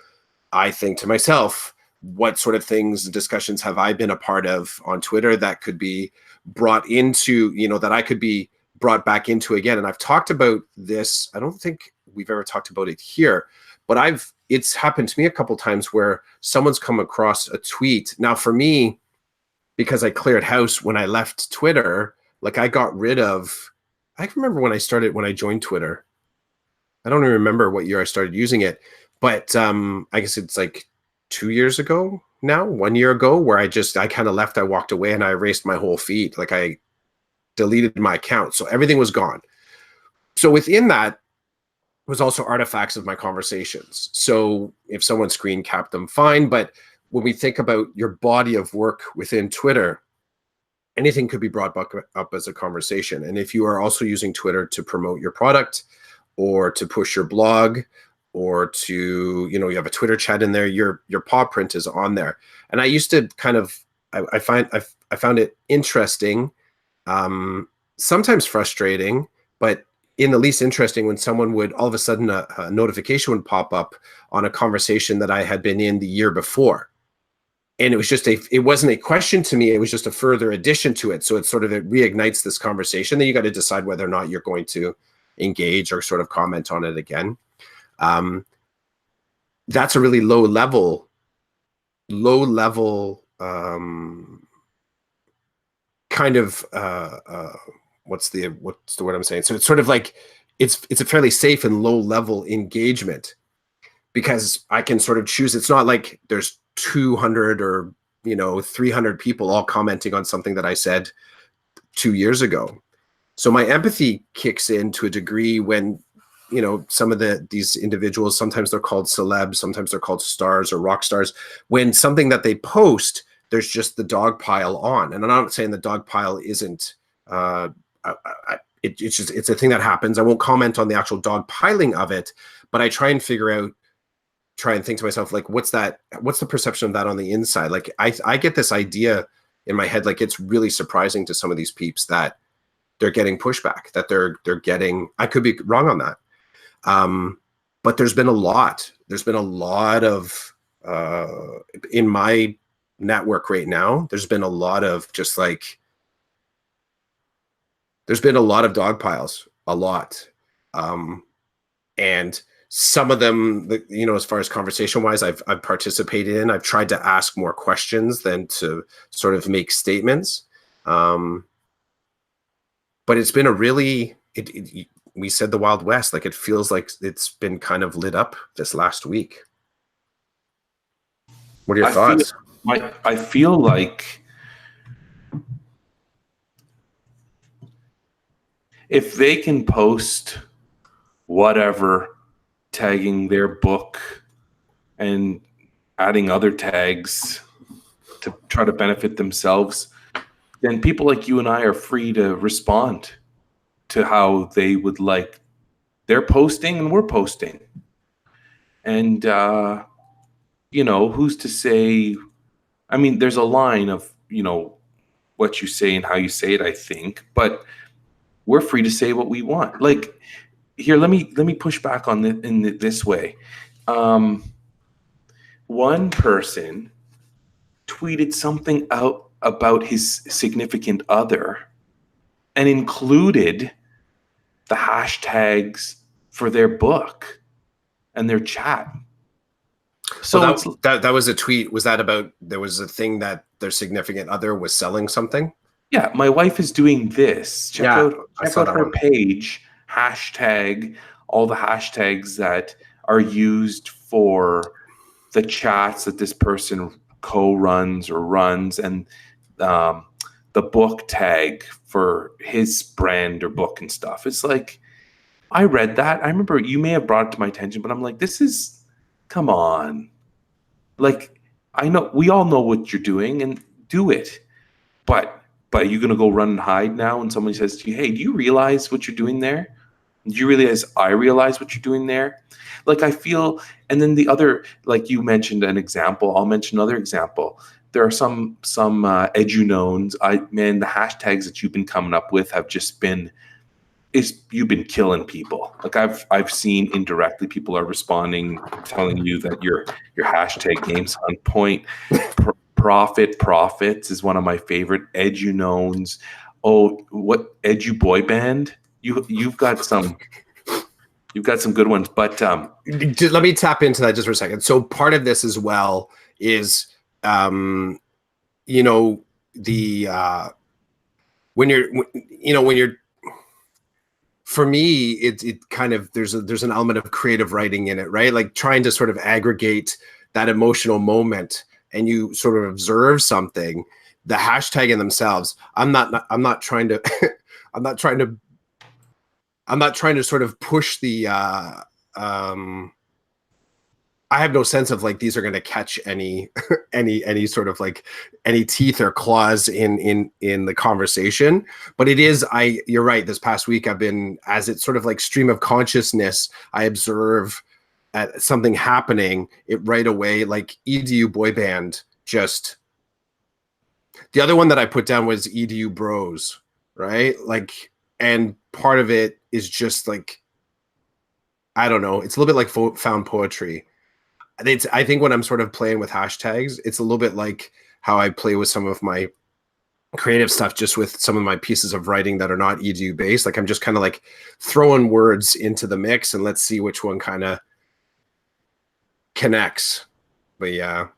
I think to myself, what sort of things and discussions have I been a part of on Twitter that could be brought into, that I could be brought back into again? And I've talked about this. I don't think we've ever talked about it here, but it's happened to me a couple times where someone's come across a tweet. Now, for me, because I cleared house when I left Twitter. Like I got rid of, I remember when I joined Twitter. I don't even remember what year I started using it, but I guess it's like 2 years ago now, 1 year ago, where I kind of left, I walked away and I erased my whole feed. Like I deleted my account. So everything was gone. So within that was also artifacts of my conversations. So if someone screen capped them, fine. But when we think about your body of work within Twitter, anything could be brought back up as a conversation. And if you are also using Twitter to promote your product or to push your blog or to, you have a Twitter chat in there, your paw print is on there. And I used to kind of, I found it interesting, sometimes frustrating, but in the least interesting when someone would all of a sudden a notification would pop up on a conversation that I had been in the year before. And it was just it wasn't a question to me. It was just a further addition to it. So it reignites this conversation. Then you got to decide whether or not you're going to engage or sort of comment on it again. That's a really low level kind of what's the word I'm saying? So it's sort of like it's a fairly safe and low level engagement because I can sort of choose. It's not like there's 200 or 300 people all commenting on something that I said 2 years ago. So my empathy kicks in to a degree when some of these individuals, sometimes they're called celebs, sometimes they're called stars or rock stars, when something that they post, there's just the dog pile on. And I'm not saying the dog pile isn't it's a thing that happens. I won't comment on the actual dog piling of it, but I try and think to myself, like, what's the perception of that on the inside? Like I get this idea in my head, like it's really surprising to some of these peeps that they're getting pushback, that they're getting, I could be wrong on that. But there's been a lot of, in my network right now, there's been a lot of just like, there's been a lot of dog piles, a lot. And some of them, as far as conversation wise, I've participated in. I've tried to ask more questions than to sort of make statements. But it's been a really, we said the Wild West, like it feels like it's been kind of lit up this last week. What are your thoughts? I feel like if they can post whatever, tagging their book and adding other tags to try to benefit themselves, then people like you and I are free to respond to how they would like. They're posting and we're posting. And, who's to say? I mean, there's a line of, what you say and how you say it, I think, but we're free to say what we want. Like, here, let me push back on this way. One person tweeted something out about his significant other and included the hashtags for their book and their chat. So that was a tweet. Was that about, there was a thing that their significant other was selling something? Yeah, my wife is doing this. Check out her one. page. Hashtag all the hashtags that are used for the chats that this person co-runs or runs, and the book tag for his brand or book and stuff. It's like, I read that. I remember you may have brought it to my attention, but I'm like, come on. Like, I know, we all know what you're doing and do it. But are you going to go run and hide now when somebody says to you, hey, do you realize what you're doing there? Do you realize I realize what you're doing there? Like, I feel, and then the other, like you mentioned an example, I'll mention another example. There are some edunowns. Man, the hashtags that you've been coming up with have just been, you've been killing people. Like I've seen indirectly people are responding, telling you that your hashtag game's on point. Profits is one of my favorite. Edunowns. Oh, what Edu Boy Band? You've got some good ones, but let me tap into that just for a second. So part of this as well is, the when you're when you're for me, it kind of there's an element of creative writing in it, right? Like trying to sort of aggregate that emotional moment, and you sort of observe something. The hashtag in themselves, I'm not trying to I'm not trying to sort of push the I have no sense of like these are going to catch any any sort of like any teeth or claws in the conversation. But it is, you're right, this past week I've been, as it's sort of like stream of consciousness, I observe at something happening, it right away, like EDU boy band. Just the other one that I put down was EDU bros, right? Like, and part of it is just like, I don't know, it's a little bit like found poetry. I think when I'm sort of playing with hashtags, it's a little bit like how I play with some of my creative stuff, just with some of my pieces of writing that are not EDU based. Like I'm just kind of like throwing words into the mix and let's see which one kind of connects. But yeah,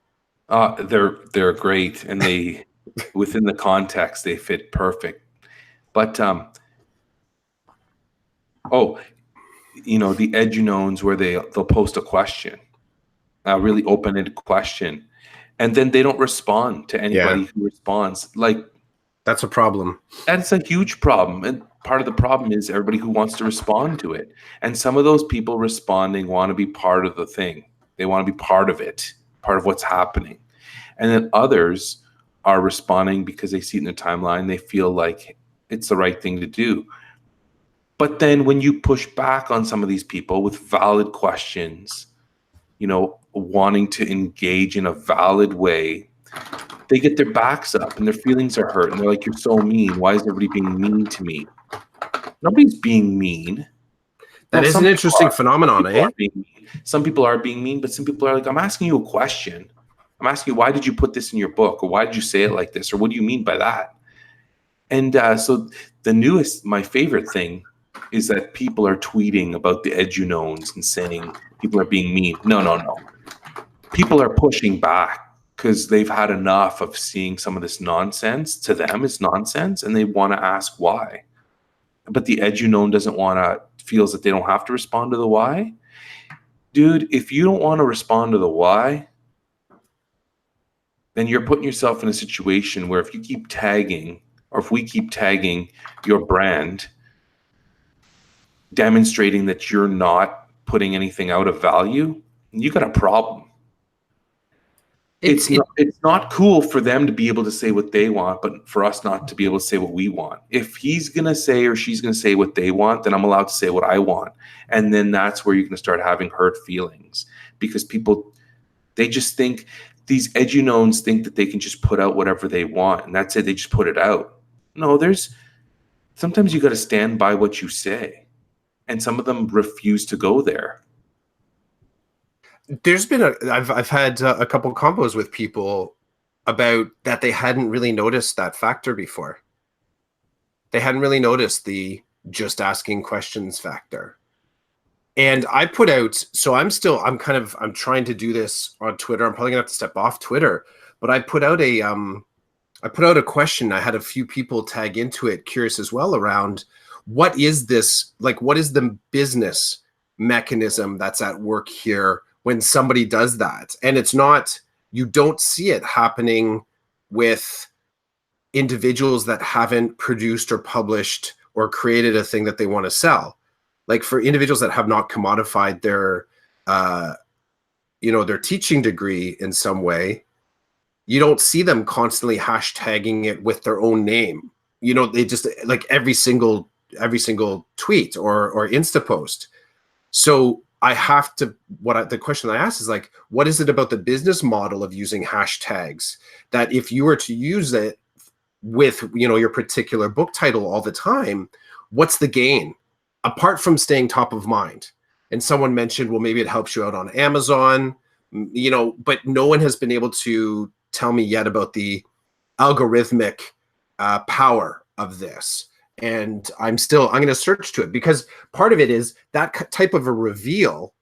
they're great, and they within the context they fit perfect. But oh, the edunowns where they'll post a question, a really open-ended question, and then they don't respond to anybody who responds. Like, that's a problem. that's a huge problem. And part of the problem is everybody who wants to respond to it. And some of those people responding want to be part of the thing. They want to be part of it, part of what's happening. And then others are responding because they see it in their timeline. They feel like it's the right thing to do. But then when you push back on some of these people with valid questions, wanting to engage in a valid way, they get their backs up and their feelings are hurt. And they're like, you're so mean. Why is everybody being mean to me? Nobody's being mean. That is an interesting phenomenon, eh? Some people are being mean, but some people are like, I'm asking you a question. I'm asking you, why did you put this in your book? Or why did you say it like this? Or what do you mean by that? And so my favorite thing is that people are tweeting about the edunowns and saying people are being mean. No. People are pushing back because they've had enough of seeing some of this nonsense. To them, it's nonsense, and they want to ask why. But the edunown feels that they don't have to respond to the why. Dude, if you don't want to respond to the why, then you're putting yourself in a situation where if we keep tagging your brand, demonstrating that you're not putting anything out of value, you got a problem. It's not cool for them to be able to say what they want, but for us not to be able to say what we want. If he's going to say or she's going to say what they want, then I'm allowed to say what I want. And then that's where you're going to start having hurt feelings, because they just think, these edunowns think that they can just put out whatever they want, and that's it. They just put it out. No, sometimes you got to stand by what you say, and some of them refuse to go there. There's been I've had a couple of combos with people about that. They hadn't really noticed that factor before. They hadn't really noticed the just asking questions factor. And I put out, so I'm trying to do this on Twitter. I'm probably gonna have to step off Twitter, but I put out a question. I had a few people tag into it, curious as well, around what is this, like, what is the business mechanism that's at work here when somebody does that? And it's not, you don't see it happening with individuals that haven't produced or published or created a thing that they want to sell. Like for individuals that have not commodified their teaching degree in some way, you don't see them constantly hashtagging it with their own name. They just, like, every single tweet or Insta post. So I have to, the question I asked is like, what is it about the business model of using hashtags that if you were to use it with, your particular book title all the time, what's the gain apart from staying top of mind? And someone mentioned, well, maybe it helps you out on Amazon, but no one has been able to tell me yet about the algorithmic power of this. And I'm going to search to it, because part of it is that type of a reveal,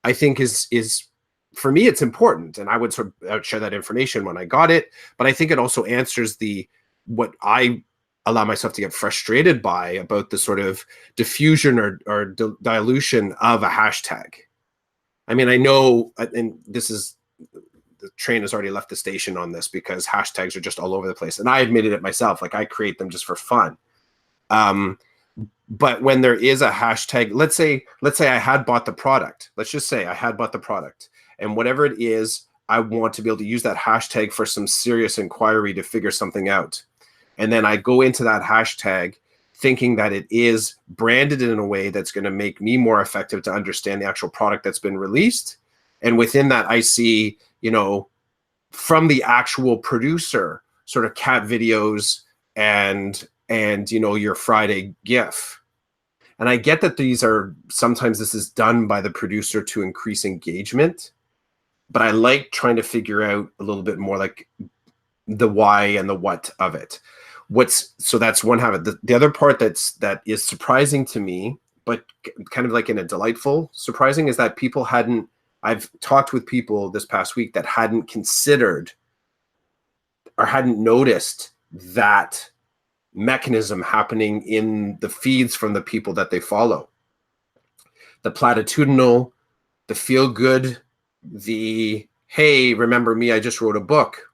I think is for me, it's important, and I would sort of share that information when I got it. But I think it also answers what I allow myself to get frustrated by about the sort of diffusion or dilution of a hashtag. I mean, I know, and this is, the train has already left the station on this, because hashtags are just all over the place. And I admitted it myself, like I create them just for fun. But when there is a hashtag, let's say I had bought the product. Let's just say I had bought the product, and whatever it is, I want to be able to use that hashtag for some serious inquiry to figure something out. And then I go into that hashtag thinking that it is branded in a way that's going to make me more effective to understand the actual product that's been released. And within that, I see, from the actual producer, sort of cat videos and your Friday GIF. And I get that sometimes this is done by the producer to increase engagement, but I like trying to figure out a little bit more like the why and the what of it. So that's one habit. The other part that is surprising to me, but kind of like in a delightful surprising, is that I've talked with people this past week that hadn't considered or hadn't noticed that mechanism happening in the feeds from the people that they follow. The platitudinal, the feel good, the, hey, remember me, I just wrote a book.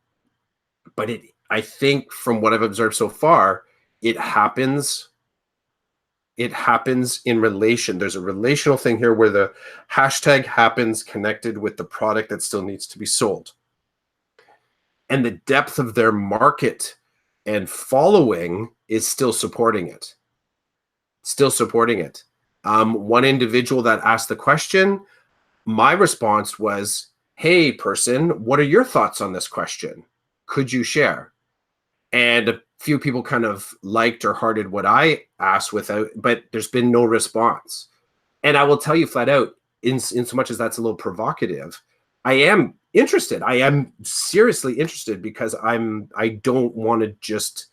But I think from what I've observed so far, it happens in relation. There's a relational thing here where the hashtag happens connected with the product that still needs to be sold. And the depth of their market and following is still supporting it. One individual that asked the question, my response was, hey, person, what are your thoughts on this question? Could you share? And a few people kind of liked or hearted what I asked but there's been no response. And I will tell you flat out, in so much as that's a little provocative, I am interested. I am seriously interested, because I don't want to just,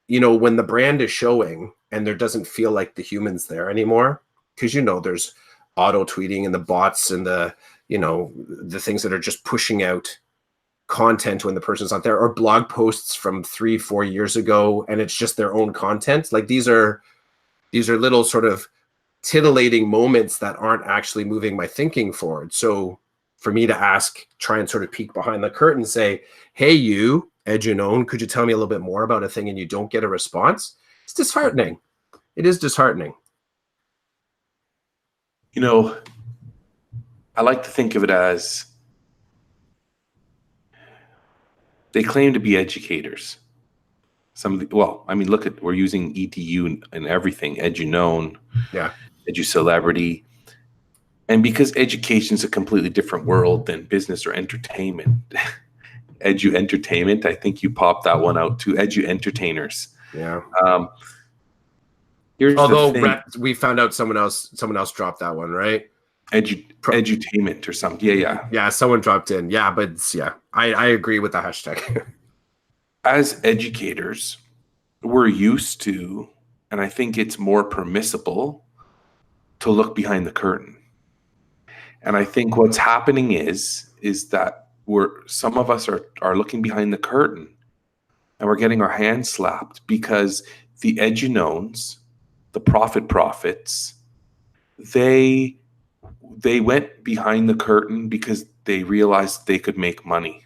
when the brand is showing and there doesn't feel like the human's there anymore, because, there's auto tweeting and the bots and the things that are just pushing out content when the person's not there, or blog posts from 3-4 years ago, and it's just their own content. Like these are little sort of titillating moments that aren't actually moving my thinking forward. So for me to try and sort of peek behind the curtain, say, hey, you, Edunon, could you tell me a little bit more about a thing, and you don't get a response? It's disheartening. It is disheartening. I like to think of it as they claim to be educators. We're using EDU and everything, EduKnown, yeah, EduCelebrity. And because education is a completely different world than business or entertainment, edu entertainment, I think you popped that one out too, edu entertainers. Yeah. Although we found out someone else dropped that one, right? Edutainment or something. Yeah. Someone dropped in. Yeah, but I agree with the hashtag. As educators, we're used to, and I think it's more permissible to look behind the curtain. And I think what's happening is that some of us are looking behind the curtain, and we're getting our hands slapped because the eduknowns, the prophets, they went behind the curtain because they realized they could make money.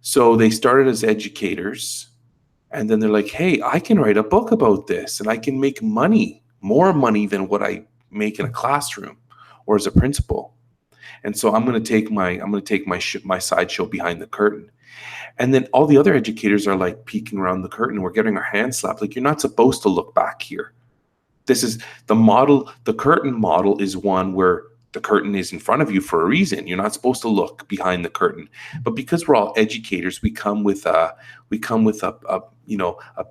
So they started as educators, and then they're like, hey, I can write a book about this, and I can make money, more money than what I make in a classroom or as a principal. And so I'm going to take my sideshow behind the curtain. And then all the other educators are like peeking around the curtain. We're getting our hands slapped. Like, you're not supposed to look back here. This is the model. The curtain model is one where the curtain is in front of you for a reason. You're not supposed to look behind the curtain. But because we're all educators, we come with a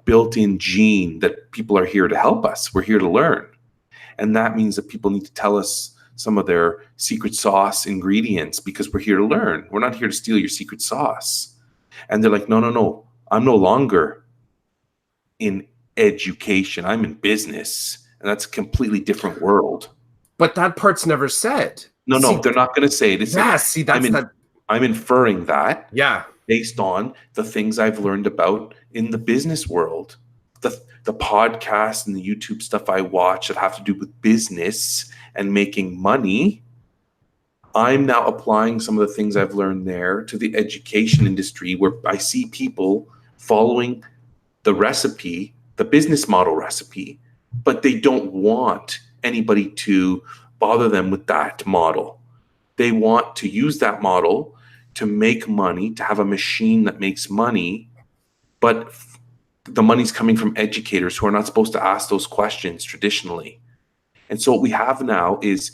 built-in gene that people are here to help us. We're here to learn. And that means that people need to tell us some of their secret sauce ingredients, because we're here to learn. We're not here to steal your secret sauce. And they're like, no, I'm no longer in education. I'm in business. And that's a completely different world. But that part's never said. No, they're not going to say it. It's Yeah, see, that's that. I'm inferring that Yeah. based on the things I've learned about in the business world. The podcasts and the YouTube stuff I watch that have to do with business and making money. I'm now applying some of the things I've learned there to the education industry, where I see people following the recipe, the business model recipe, but they don't want anybody to bother them with that model. They want to use that model to make money, to have a machine that makes money, but the money's coming from educators who are not supposed to ask those questions traditionally. And so what we have now is,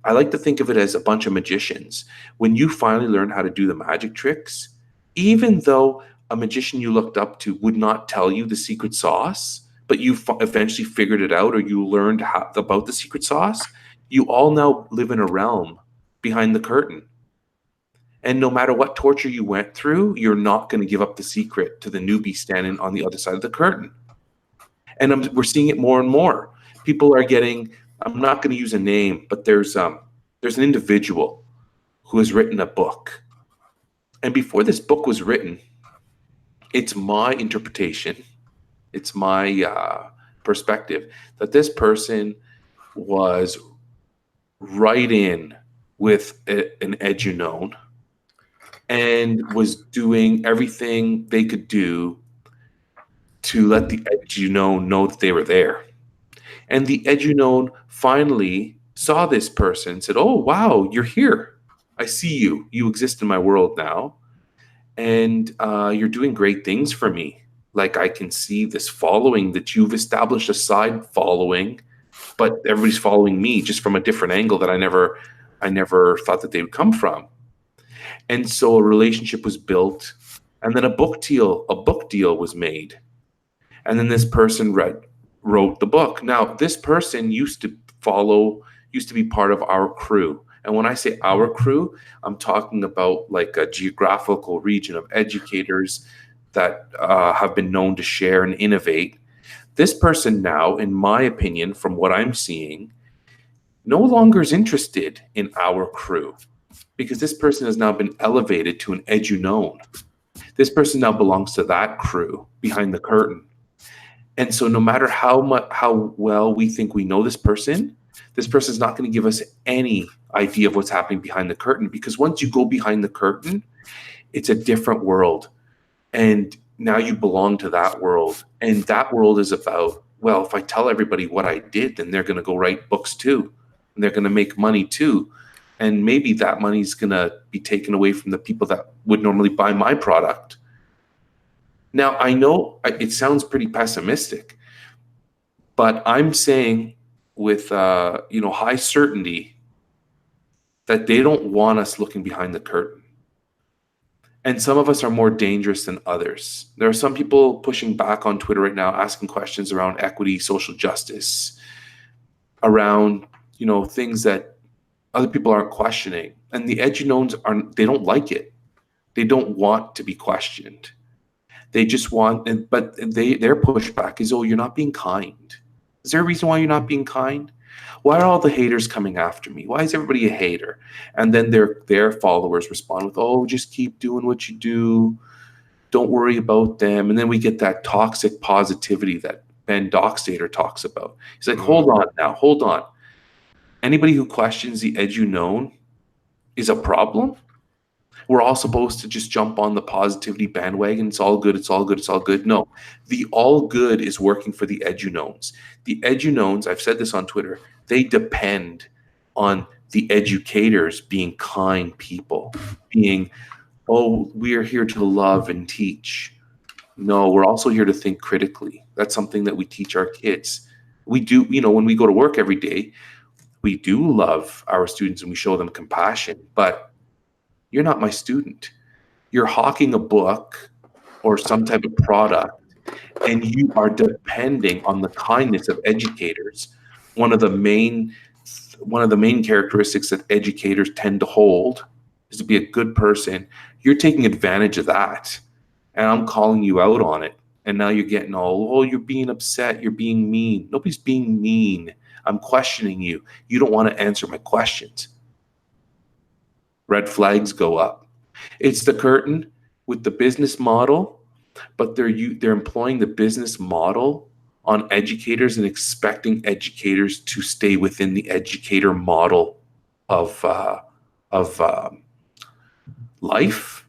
I like to think of it as a bunch of magicians. When you finally learn how to do the magic tricks, even though a magician you looked up to would not tell you the secret sauce, but you eventually figured it out, or you learned about the secret sauce, you all now live in a realm behind the curtain. And no matter what torture you went through, you're not going to give up the secret to the newbie standing on the other side of the curtain. And we're seeing it more and more. People are getting, I'm not going to use a name, but there's an individual who has written a book. And before this book was written, it's my interpretation, it's my perspective, that this person was right in with an edunone and was doing everything they could do to let the edunone know that they were there. And the edunone finally saw this person and said, "Oh, wow, you're here. I see you. You exist in my world now. And you're doing great things for me. Like, I can see this following that you've established, a side following, but everybody's following me just from a different angle that I never thought that they would come from." And so a relationship was built, and then a book deal was made. And then this person wrote the book. Now, this person used to be part of our crew. And when I say our crew, I'm talking about like a geographical region of educators that have been known to share and innovate. This person now, in my opinion, from what I'm seeing, no longer is interested in our crew, because this person has now been elevated to an edunone. This person now belongs to that crew behind the curtain. And so no matter how well we think we know this person is not going to give us any idea of what's happening behind the curtain, because once you go behind the curtain, it's a different world. And now you belong to that world. And that world is about, well, if I tell everybody what I did, then they're going to go write books too. And they're going to make money too. And maybe that money is going to be taken away from the people that would normally buy my product. Now, I know it sounds pretty pessimistic, but I'm saying with high certainty that they don't want us looking behind the curtain. And some of us are more dangerous than others. There are some people pushing back on Twitter right now, asking questions around equity, social justice, around things that other people aren't questioning. And the edunones they don't like it. They don't want to be questioned. They just want, but their pushback is, "Oh, you're not being kind." Is there a reason why you're not being kind? Why are all the haters coming after me? Why is everybody a hater? And then their followers respond with, "Oh, just keep doing what you do. Don't worry about them." And then we get that toxic positivity that Ben Dockstader talks about. He's like, hold on. Anybody who questions the edunone is a problem? We're all supposed to just jump on the positivity bandwagon. It's all good. It's all good. It's all good. No, the all good is working for the edunones. The edunones, I've said this on Twitter, they depend on the educators being kind people, being, "Oh, we are here to love and teach." No, we're also here to think critically. That's something that we teach our kids. We do, when we go to work every day, we do love our students and we show them compassion, but you're not my student. You're hawking a book or some type of product, and you are depending on the kindness of educators. One of the main characteristics that educators tend to hold is to be a good person. You're taking advantage of that, and I'm calling you out on it. And now you're getting all, "Oh, you're being upset. You're being mean." Nobody's being mean. I'm questioning you. You don't want to answer my questions. red flags go up. It's the curtain with the business model, but they're employing the business model on educators and expecting educators to stay within the educator model of life.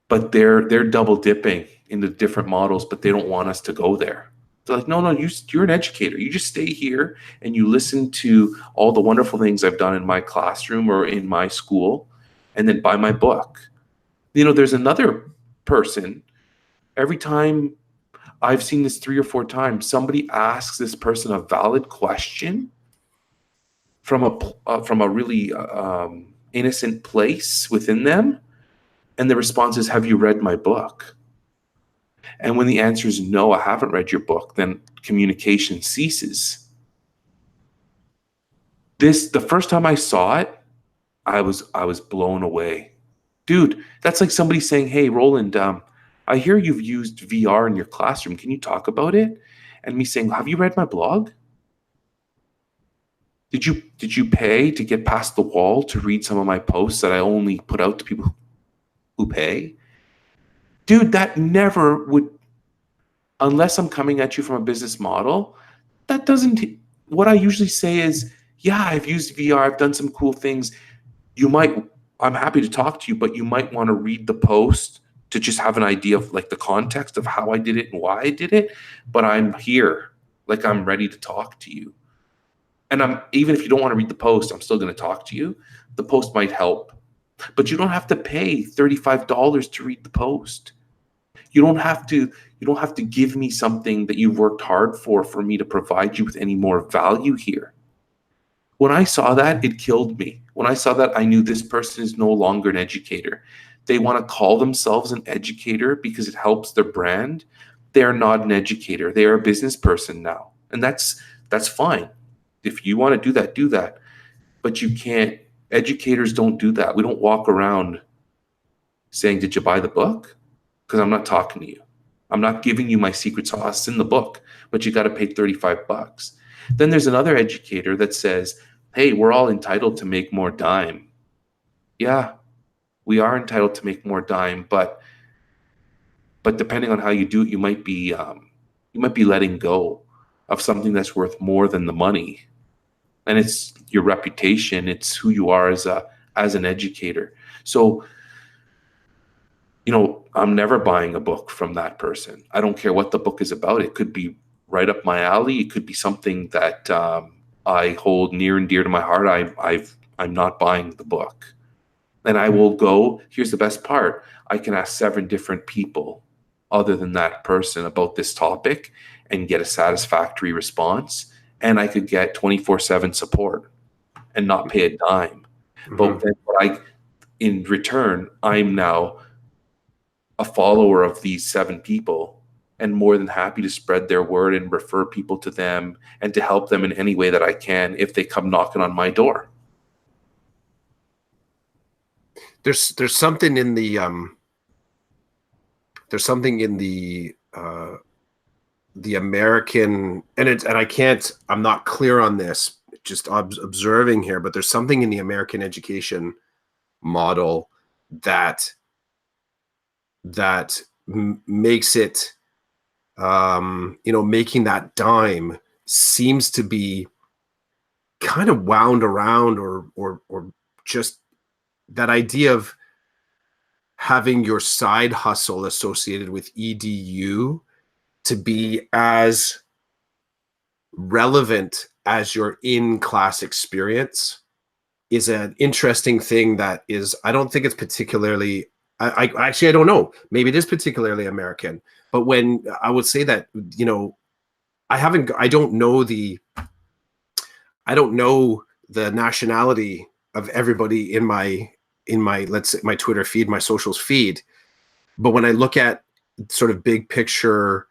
But they're double dipping into different models, but they don't want us to go there. They're like, no, you're an educator. You just stay here and you listen to all the wonderful things I've done in my classroom or in my school, and then buy my book. There's another person. Every time, I've seen this 3 or 4 times, somebody asks this person a valid question from a really innocent place within them, and the response is, have you read my book? And when the answer is no, I haven't read your book, then communication ceases. The first time I saw it, I was blown away. Dude, that's like somebody saying, hey, Roland, I hear you've used VR in your classroom. Can you talk about it? And me saying, have you read my blog? Did you pay to get past the wall to read some of my posts that I only put out to people who pay? Dude, that never would, unless I'm coming at you from a business model, that doesn't, what I usually say is, yeah, I've used VR, I've done some cool things. I'm happy to talk to you, but you might want to read the post to just have an idea of like the context of how I did it and why I did it. But I'm here, like I'm ready to talk to you. And even if you don't want to read the post, I'm still going to talk to you. The post might help, but you don't have to pay $35 to read the post. You don't have to give me something that you've worked hard for me to provide you with any more value here. When I saw that, it killed me. When I saw that, I knew this person is no longer an educator. They want to call themselves an educator because it helps their brand. They are not an educator. They are a business person now. And that's fine. If you want to do that, do that. But you can't. Educators don't do that. We don't walk around saying, did you buy the book? Because I'm not talking to you. I'm not giving you my secret sauce in the book, but you got to pay $35. Then there's another educator that says, hey, we're all entitled to make more dime. Yeah, we are entitled to make more dime, but depending on how you do it, you might be letting go of something that's worth more than the money. And it's your reputation, it's who you are as an educator. So, I'm never buying a book from that person. I don't care what the book is about. It could be right up my alley. It could be something that I hold near and dear to my heart. I'm not buying the book. And I will go, here's the best part. I can ask 7 different people other than that person about this topic and get a satisfactory response. And I could get 24/7 support and not pay a dime. Mm-hmm. But then in return, I'm now a follower of these 7 people and more than happy to spread their word and refer people to them and to help them in any way that I can if they come knocking on my door. There's something in the American, and I'm not clear on this, just observing here, but there's something in the American education model that makes it, making that dime seems to be kind of wound around or just that idea of having your side hustle associated with EDU to be as relevant as your in-class experience is an interesting thing that is, I don't think it's particularly, I actually, I don't know, maybe it is particularly American, but when I would say that, I don't know the nationality of everybody in my, let's say my Twitter feed, my socials feed. But when I look at sort of big picture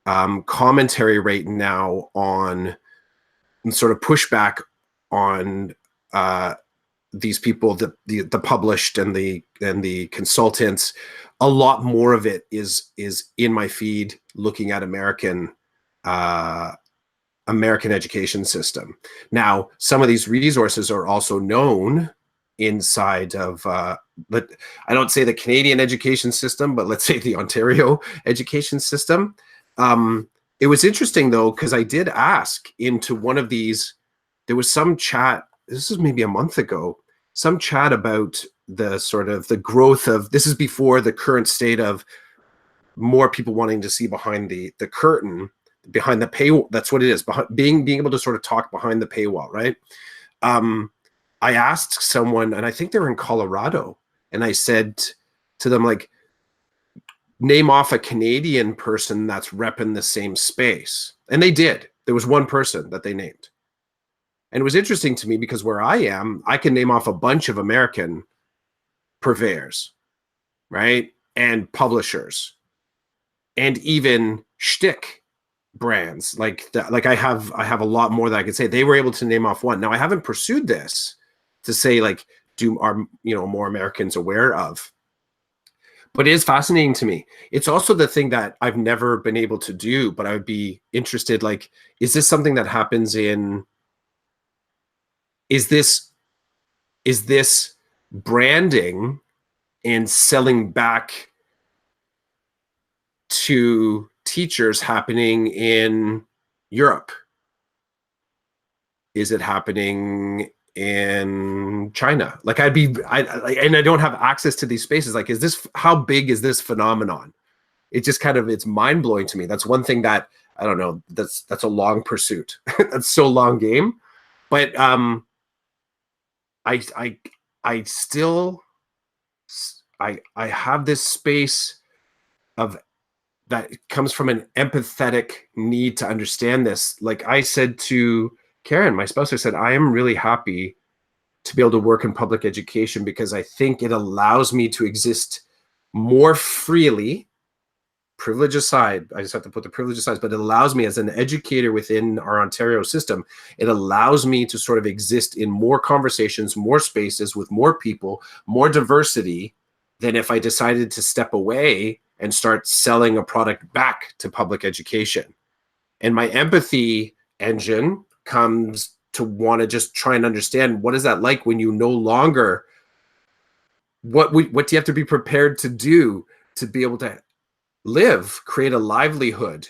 commentary right now on sort of pushback on these people, the published and the consultants, a lot more of it is in my feed looking at American education system. Now, some of these resources are also known inside of, but I don't say the Canadian education system, but let's say the Ontario education system. It was interesting though, because I did ask into one of these, there was some chat, this is maybe a month ago, some chat about the sort of the growth of, this is before the current state of more people wanting to see behind the curtain, behind the paywall. That's what it is, behind, being able to sort of talk behind the paywall, right? I asked someone, and I think they were in Colorado, and I said to them, like, name off a Canadian person that's repping the same space. And they did. There was one person that they named. And it was interesting to me because where I am, I can name off a bunch of American purveyors, right? And publishers, and even shtick brands. Like I have a lot more that I could say. They were able to name off one. Now I haven't pursued this to say, like, are more Americans aware of? But it is fascinating to me. It's also the thing that I've never been able to do, but I would be interested, like, is this something that happens in, is this branding and selling back to teachers happening in Europe? Is it happening in China? Like, and I don't have access to these spaces. Like, how big is this phenomenon? It just kind of, it's mind blowing to me. That's one thing that, I don't know, that's a long pursuit. That's so long game. But I still have this space of, that comes from an empathetic need to understand this. Like I said to Karen, my spouse, I said, I am really happy to be able to work in public education because I think it allows me to exist more freely, privilege aside. I just have to put the privilege aside, but it allows me as an educator within our Ontario system, it allows me to sort of exist in more conversations, more spaces with more people, more diversity than if I decided to step away and start selling a product back to public education. And my empathy engine comes to want to just try and understand, what is that like when you no longer, what do you have to be prepared to do to be able to live, create a livelihood,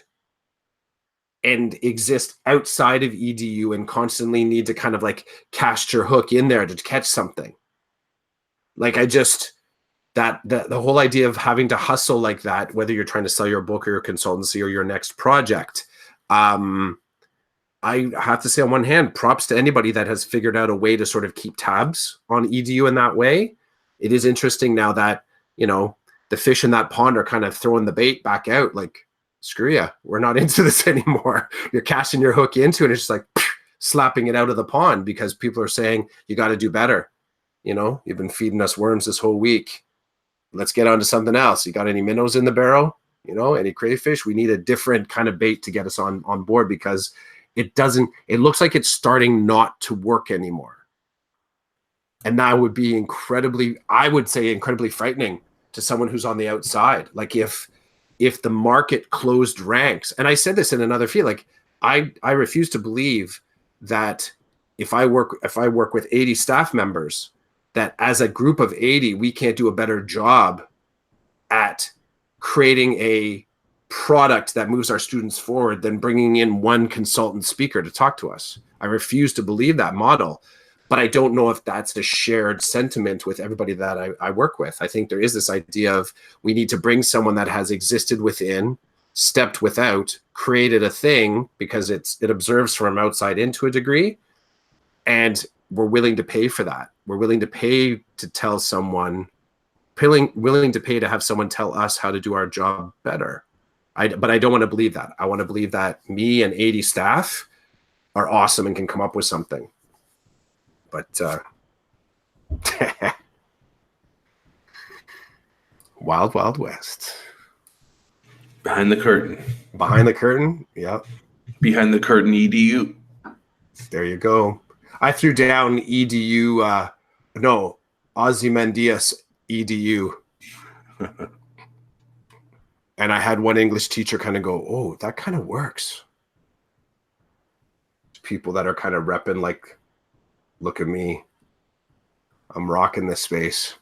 and exist outside of EDU and constantly need to kind of like cast your hook in there to catch something? Like, the whole idea of having to hustle like that, whether you're trying to sell your book or your consultancy or your next project, I have to say, on one hand, props to anybody that has figured out a way to sort of keep tabs on EDU in that way. It is interesting now that, the fish in that pond are kind of throwing the bait back out, like, screw ya, we're not into this anymore. You're casting your hook into it, and it's just like slapping it out of the pond because people are saying, you got to do better. You've been feeding us worms this whole week. Let's get on to something else. You got any minnows in the barrel? Any crayfish? We need a different kind of bait to get us on board, because it looks like it's starting not to work anymore. And that would be incredibly frightening to someone who's on the outside. Like, if the market closed ranks, and I said this in another field, like, I refuse to believe that if I work with 80 staff members, that as a group of 80, we can't do a better job at creating a product that moves our students forward than bringing in one consultant speaker to talk to us. I refuse to believe that model, but I don't know if that's a shared sentiment with everybody that I work with. I think there is this idea of, we need to bring someone that has existed within, stepped without, created a thing because it observes from outside in to a degree, and we're willing to pay for that. We're willing to pay to tell someone, willing to pay to have someone tell us how to do our job better. But I don't want to believe that. I want to believe that me and 80 staff are awesome and can come up with something. But wild, wild west. Behind the curtain. Behind the curtain, yeah. Behind the curtain EDU. There you go. I threw down EDU, Ozymandias EDU. And I had one English teacher kind of go, oh, that kind of works. People that are kind of repping, like, look at me. I'm rocking this space.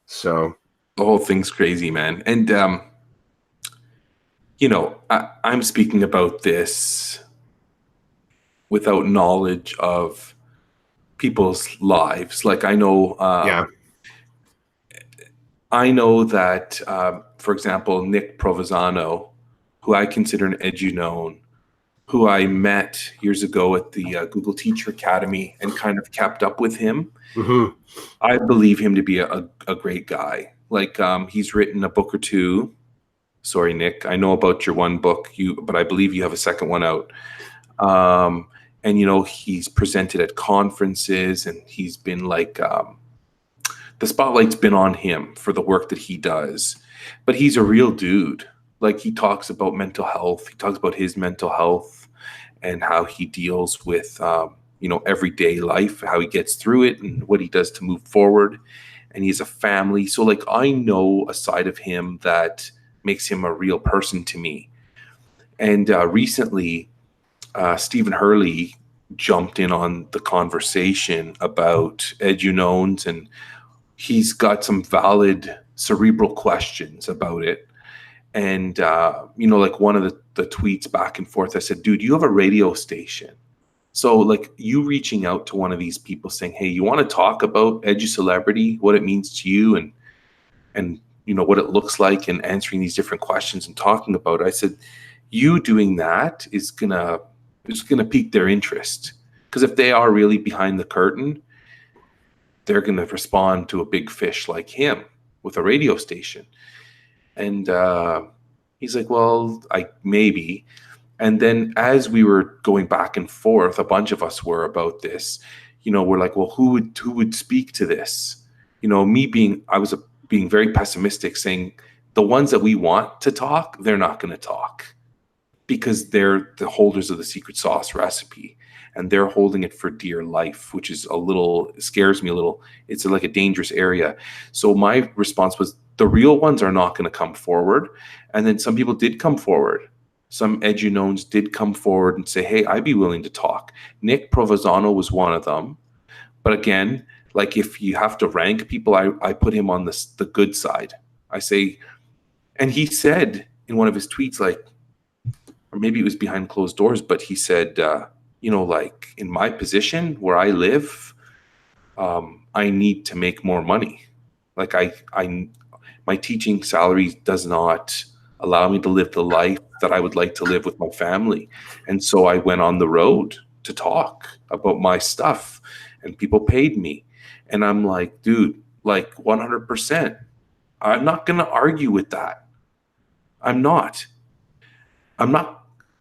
So The whole thing's crazy, man. And I'm speaking about this without knowledge of people's lives. Like yeah. I know that, for example, Nick Provenzano, who I consider an edunome, who I met years ago at the Google Teacher Academy and kind of kept up with him. Mm-hmm. I believe him to be a great guy. Like he's written a book or two. Sorry, Nick, I know about your one book, but I believe you have a second one out. And he's presented at conferences, and he's been like the spotlight's been on him for the work that he does. But he's a real dude. Like he talks about mental health. He talks about his mental health and how he deals with everyday life, how he gets through it, and what he does to move forward. And he has a family. So like I know a side of him that makes him a real person to me. And recently, Stephen Hurley jumped in on the conversation about edunomes, and he's got some valid cerebral questions about it. And like one of the tweets back and forth, I said, dude, you have a radio station. So like you reaching out to one of these people saying, hey, you want to talk about edu celebrity, what it means to you, and what it looks like, and answering these different questions and talking about it. I said, you doing that is gonna pique their interest, because if they are really behind the curtain, they're gonna respond to a big fish like him with a radio station. And he's like, well, maybe. And then as we were going back and forth, a bunch of us were about this, we're like, well, who would speak to this? I was being very pessimistic, saying the ones that we want to talk, they're not going to talk, because they're the holders of the secret sauce recipe, and they're holding it for dear life, which is scares me a little. It's like a dangerous area. So my response was, the real ones are not going to come forward. And then some people did come forward. Some edunomes did come forward and say, hey, I'd be willing to talk. Nick Provenzano was one of them. But again, like if you have to rank people, I put him on the good side. I say, and he said in one of his tweets, like, or maybe it was behind closed doors, but he said, like in my position where I live, I need to make more money. Like my teaching salary does not allow me to live the life that I would like to live with my family. And so I went on the road to talk about my stuff, and people paid me. And I'm like, dude, like 100%. I'm not going to argue with that. I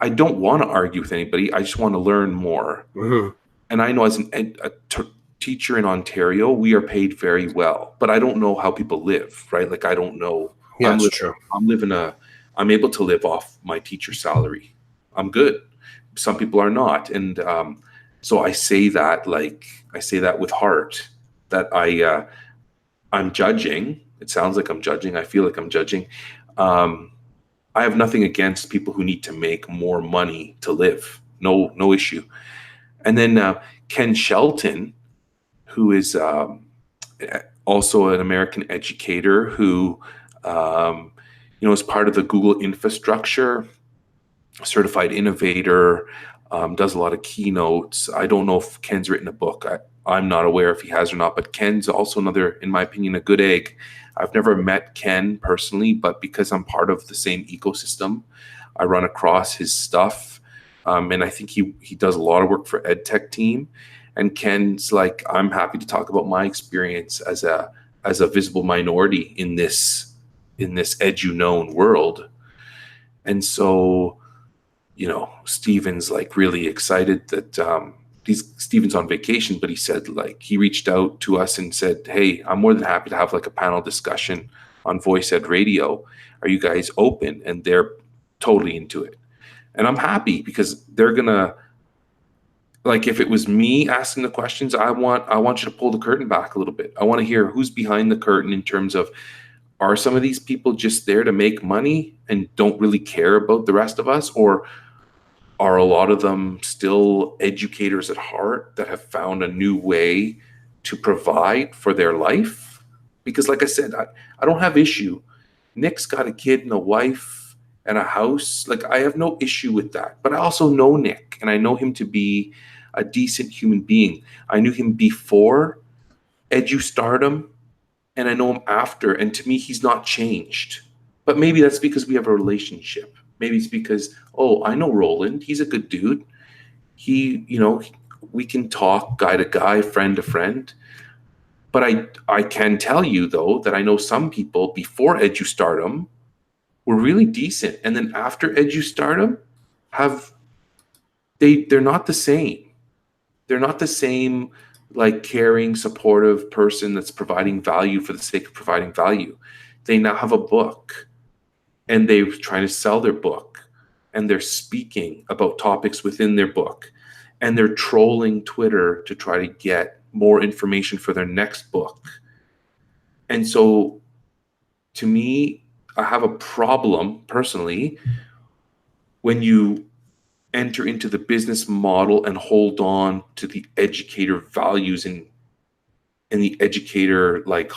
don't want to argue with anybody. I just want to learn more. Mm-hmm. And I know as teacher in Ontario, we are paid very well, but I don't know how people live, right? Like I don't know. Yeah, that's true. I'm able to live off my teacher salary. I'm good. Some people are not. And so I say that with heart, that I'm judging. It sounds like I'm judging. I feel like I'm judging. I have nothing against people who need to make more money to live. No issue. And then Ken Shelton, who is also an American educator who, is part of the Google infrastructure, certified innovator, does a lot of keynotes. I don't know if Ken's written a book. I'm not aware if he has or not, but Ken's also another, in my opinion, a good egg. I've never met Ken personally, but because I'm part of the same ecosystem, I run across his stuff. And I think he does a lot of work for EdTech team. And Ken's like, I'm happy to talk about my experience as a visible minority in this edunome world. And so, Stephen's like really excited that Stephen's on vacation, but he said like he reached out to us and said, hey, I'm more than happy to have like a panel discussion on Voice Ed Radio. Are you guys open? And they're totally into it. And I'm happy because they're gonna, like, if it was me asking the questions, I want you to pull the curtain back a little bit. I want to hear who's behind the curtain in terms of, are some of these people just there to make money and don't really care about the rest of us? Or are a lot of them still educators at heart that have found a new way to provide for their life. Because like I said, I don't have issue. Nick's got a kid and a wife and a house. Like, I have no issue with that. But I also know Nick, and I know him to be a decent human being. I knew him before EduStardom, and I know him after. And to me, he's not changed. But maybe that's because we have a relationship. Maybe it's because, oh, I know Roland. He's a good dude. He, we can talk guy to guy, friend to friend. But I can tell you, though, that I know some people before EduStardom were really decent. And then after EduStardom, they're not the same. They're not the same, like, caring, supportive person that's providing value for the sake of providing value. They now have a book, and they're trying to sell their book, and they're speaking about topics within their book, and they're trolling Twitter to try to get more information for their next book. And so, to me, I have a problem personally when you enter into the business model and hold on to the educator values and the educator, like,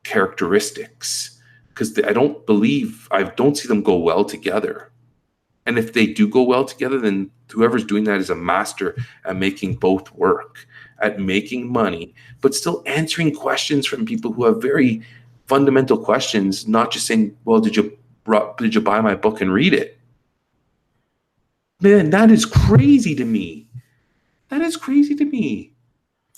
characteristics, because I don't see them go well together. And if they do go well together, then whoever's doing that is a master at making both work, at making money, but still answering questions from people who have very fundamental questions, not just saying, well, did you buy my book and read it? Man, that is crazy to me. That is crazy to me.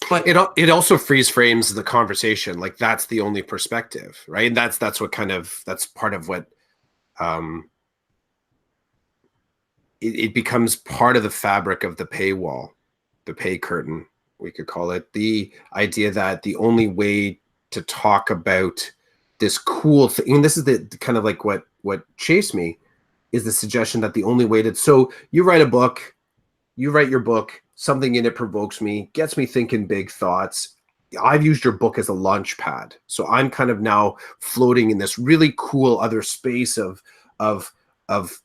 But it also freeze frames the conversation. Like, that's the only perspective, right? And that's part of what it becomes part of the fabric of the paywall, the pay curtain, we could call it. The idea that the only way to talk about this cool thing, and this is the kind of like what chased me, is the suggestion that the only way to, so you write your book, something in it provokes me, gets me thinking big thoughts. I've used your book as a launch pad. So I'm kind of now floating in this really cool other space of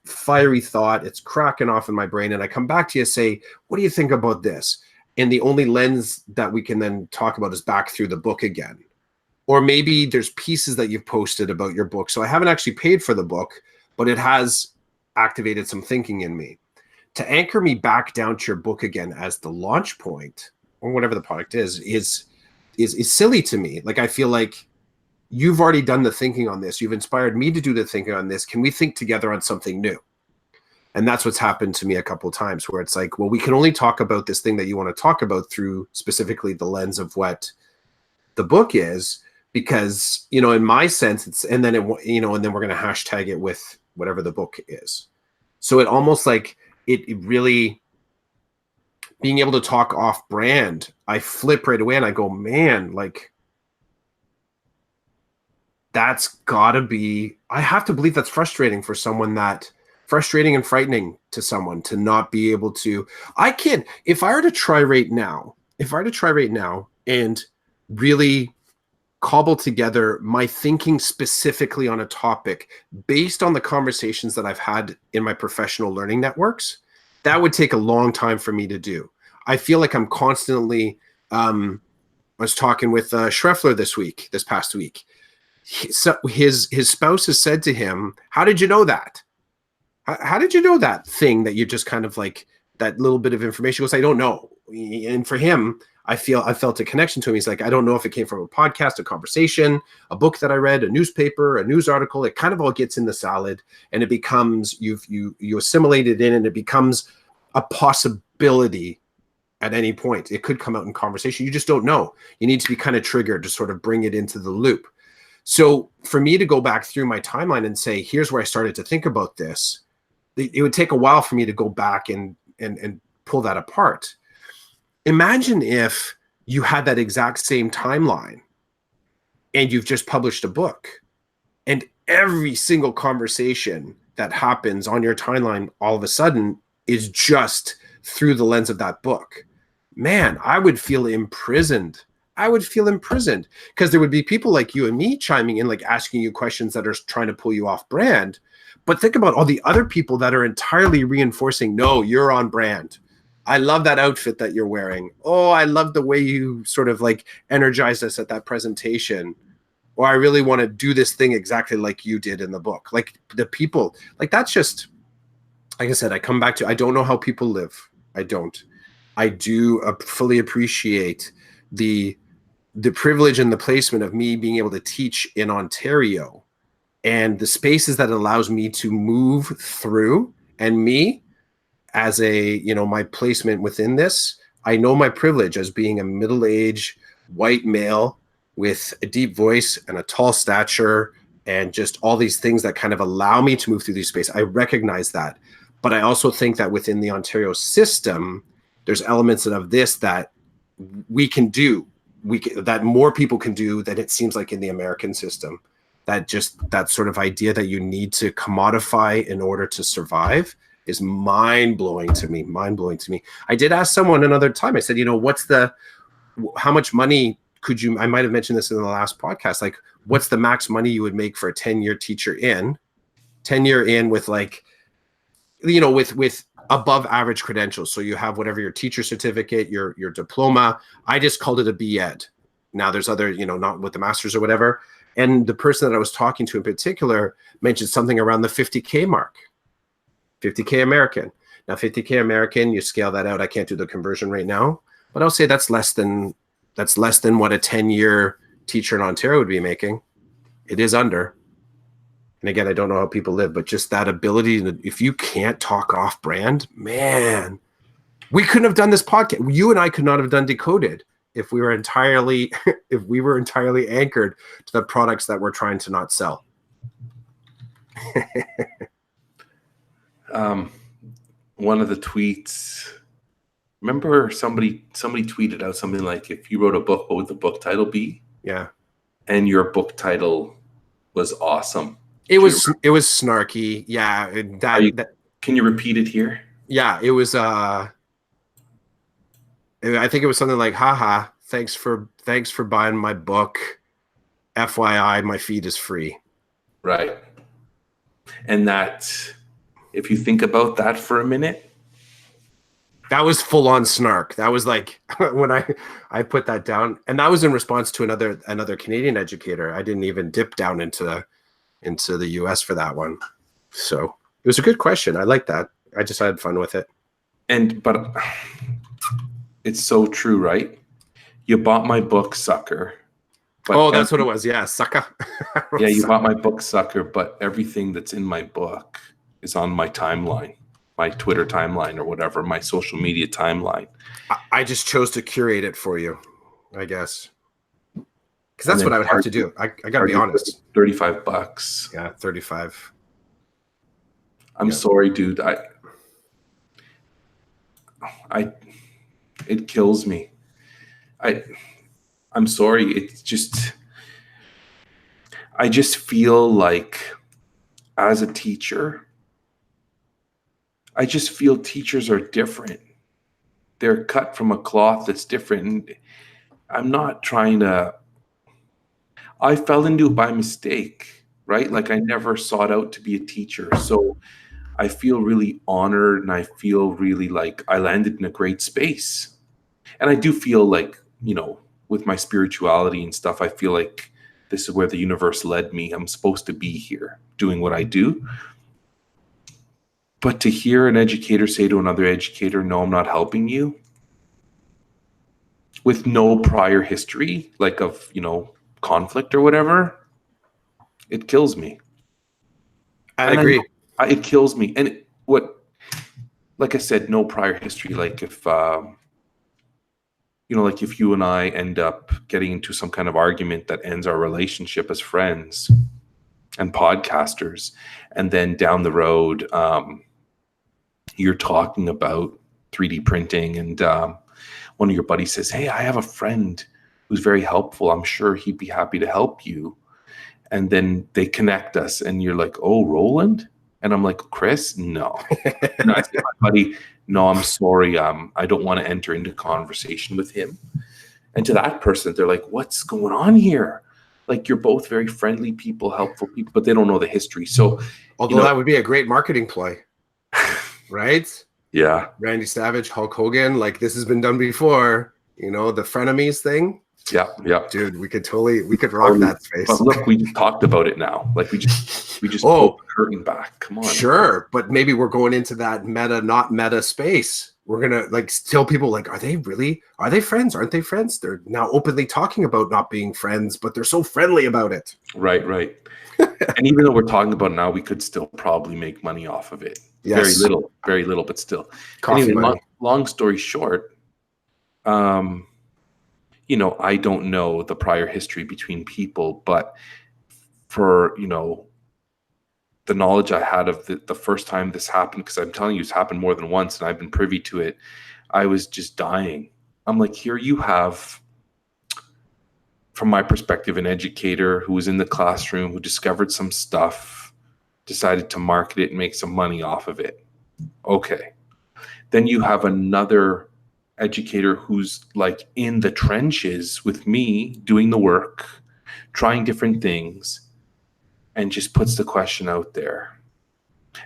fiery thought. It's cracking off in my brain. And I come back to you and say, what do you think about this? And the only lens that we can then talk about is back through the book again. Or maybe there's pieces that you've posted about your book. So I haven't actually paid for the book, but it has activated some thinking in me. To anchor me back down to your book again as the launch point, or whatever the product is silly to me. Like, I feel like you've already done the thinking on this. You've inspired me to do the thinking on this. Can we think together on something new? And that's what's happened to me a couple of times, where it's like, well, we can only talk about this thing that you want to talk about through specifically the lens of what the book is, because, in my sense, it's, and then we're going to hashtag it with whatever the book is. So it almost like it really, being able to talk off brand, I flip right away and I go, man, like, that's gotta be, I have to believe that's frustrating for someone, that frustrating and frightening to someone to not be able to, if I were to try right now and really cobble together my thinking specifically on a topic based on the conversations that I've had in my professional learning networks, that would take a long time for me to do. I feel like I'm constantly, I was talking with Schreffler this past week. His spouse has said to him, how did you know that? How did you know that thing that you just kind of like, that little bit of information? He goes, I don't know. And for him, I felt a connection to him. He's like, I don't know if it came from a podcast, a conversation, a book that I read, a newspaper, a news article. It kind of all gets in the salad, and it becomes, you assimilate it in, and it becomes a possibility at any point. It could come out in conversation. You just don't know. You need to be kind of triggered to sort of bring it into the loop. So for me to go back through my timeline and say, here's where I started to think about this, it would take a while for me to go back and pull that apart. Imagine if you had that exact same timeline and you've just published a book, and every single conversation that happens on your timeline all of a sudden is just through the lens of that book. Man, I would feel imprisoned. Because there would be people like you and me chiming in, like asking you questions that are trying to pull you off brand. But think about all the other people that are entirely reinforcing, no, you're on brand. I love that outfit that you're wearing. Oh, I love the way you sort of like energized us at that presentation. Or I really want to do this thing exactly like you did in the book. Like the people, like that's just, like I said, I come back to, I don't know how people live. I don't. I do fully appreciate the privilege and the placement of me being able to teach in Ontario and the spaces that allows me to move through, and me as a, you know, my placement within this. I know my privilege as being a middle-aged white male with a deep voice and a tall stature and just all these things that kind of allow me to move through these spaces. I recognize that. But I also think that within the Ontario system, there's elements of this that we can do, that more people can do than it seems like in the American system. That sort of idea that you need to commodify in order to survive is mind-blowing to me. I did ask someone another time, I said, you know, how much money could you, I might have mentioned this in the last podcast, like what's the max money you would make for a 10-year teacher in, 10-year in with like, you know, with above average credentials. So you have whatever your teacher certificate, your diploma. I just called it a B.Ed. Now there's other, you know, not with the masters or whatever. And the person that I was talking to in particular mentioned something around the 50K mark, 50K American. Now 50K American, you scale that out. I can't do the conversion right now, but I'll say that's less than what a 10-year teacher in Ontario would be making. It is under. And again, I don't know how people live, but just that ability to, if you can't talk off brand, man, we couldn't have done this podcast. You and I could not have done DeCoded if we were entirely anchored to the products that we're trying to not sell. One of the tweets, remember somebody tweeted out something like, if you wrote a book, what would the book title be? Yeah. And your book title was awesome. It was snarky. Yeah. Can you repeat it here? Yeah, it was I think it was something like, haha, thanks for buying my book. FYI, my feed is free. Right. And that, if you think about that for a minute, that was full on snark. That was like when I put that down, and that was in response to another Canadian educator. I didn't even dip down into the US for that one. So it was a good question. I like that. I just had fun with it. But it's so true, right? You bought my book, sucker. Oh, that's what it was. Yeah, sucker. Yeah, you bought my book, sucker, but everything that's in my book is on my timeline, my Twitter timeline or whatever, my social media timeline. I just chose to curate it for you, I guess. Because that's what I would have to do. I got to be honest. $35. Yeah, 35. I'm sorry, dude. It kills me. I'm sorry. It's just, I just feel like as a teacher, I just feel teachers are different. They're cut from a cloth that's different. And I'm not trying to, I fell into it by mistake, right? Like I never sought out to be a teacher. So I feel really honored and I feel really like I landed in a great space. And I do feel like, you know, with my spirituality and stuff, I feel like this is where the universe led me. I'm supposed to be here doing what I do. But to hear an educator say to another educator, no, I'm not helping you, with no prior history, like of, you know, conflict or whatever, it kills me. I agree. It kills me. And like I said, no prior history. Like if, you know, like if you and I end up getting into some kind of argument that ends our relationship as friends and podcasters, and then down the road, you're talking about 3D printing and one of your buddies says, hey, I have a friend who's very helpful. I'm sure he'd be happy to help you. And then they connect us and you're like, oh, Roland? And I'm like, Chris? No. And I say, my buddy, no, I'm sorry. I don't want to enter into conversation with him. And to that person, they're like, what's going on here? Like, you're both very friendly people, helpful people, but they don't know the history. So, although that would be a great marketing ploy, right? Yeah. Randy Savage, Hulk Hogan, like this has been done before, you know, the frenemies thing. Yeah. Yeah. Dude, we could rock that space. But look, we just talked about it now. Like we just pulled the curtain back. Come on. Sure. But maybe we're going into that meta, not meta space. We're going to like tell people like, are they friends? Aren't they friends? They're now openly talking about not being friends, but they're so friendly about it. Right. And even though we're talking about it now, we could still probably make money off of it. Yes. Very little, but still. Coffee money. Long story short, you know, I don't know the prior history between people, but for, you know, the knowledge I had of the first time this happened, because I'm telling you, it's happened more than once and I've been privy to it, I was just dying. I'm like, here you have, from my perspective, an educator who was in the classroom, who discovered some stuff, decided to market it and make some money off of it. Okay. Then you have another educator who's like in the trenches with me, doing the work, trying different things, and just puts the question out there.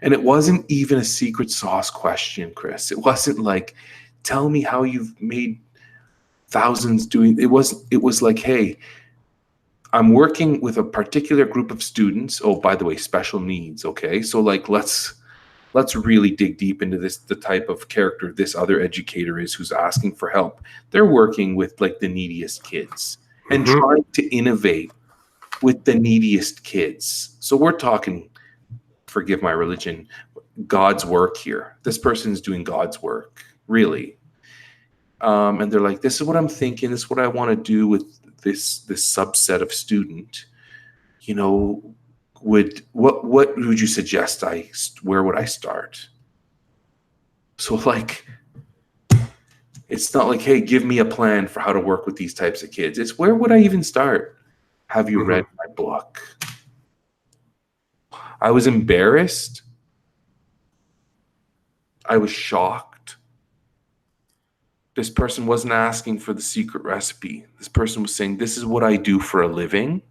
And it wasn't even a secret sauce question, Chris. It wasn't like, tell me how you've made thousands doing it. Was like, hey, I'm working with a particular group of students. Oh, by the way, special needs. Okay. So like, let's really dig deep into this, the type of character this other educator is who's asking for help. They're working with like the neediest kids and trying to innovate with the neediest kids. So we're talking, forgive my religion, God's work here. This person's doing God's work, really. And they're like, this is what I'm thinking. This is what I want to do with this subset of student. You know, what would you suggest where would I start? So like, it's not like, hey, give me a plan for how to work with these types of kids. It's where would I even start? Have you read my book? I was embarrassed. I was shocked. This person wasn't asking for the secret recipe. This person was saying, this is what I do for a living.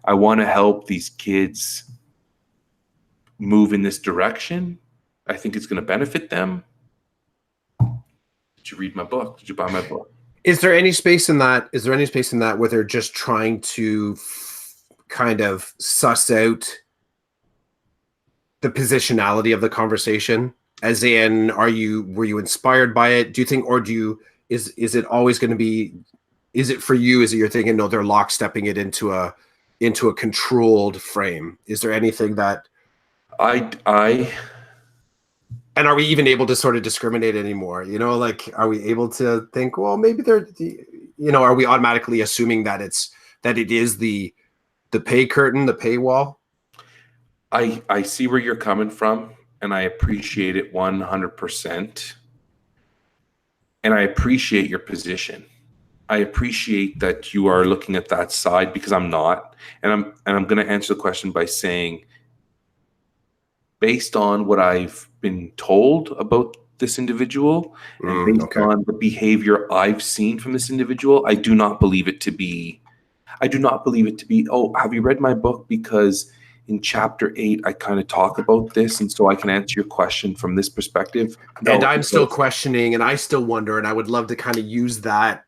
I want to help these kids move in this direction. I think it's going to benefit them. Did you read my book? Did you buy my book? Is there any space in that? Is there any space in that where they're just trying to kind of suss out the positionality of the conversation? As in, were you inspired by it? Do you think, or is it always going to be, is it for you? Is it you're thinking, no, they're lockstepping it into a controlled frame? Is there anything that and are we even able to sort of discriminate anymore? You know, like, are we able to think, well, maybe are we automatically assuming that it is the pay curtain, the paywall? I see where you're coming from, and I appreciate it 100%. And I appreciate your position. I appreciate that you are looking at that side, because I'm not. And I'm going to answer the question by saying, based on what I've been told about this individual and based on the behavior I've seen from this individual, I do not believe it to be, oh, have you read my book? Because in chapter 8, I kind of talk about this. And so I can answer your question from this perspective. No, and I'm still questioning, and I still wonder, and I would love to kind of use that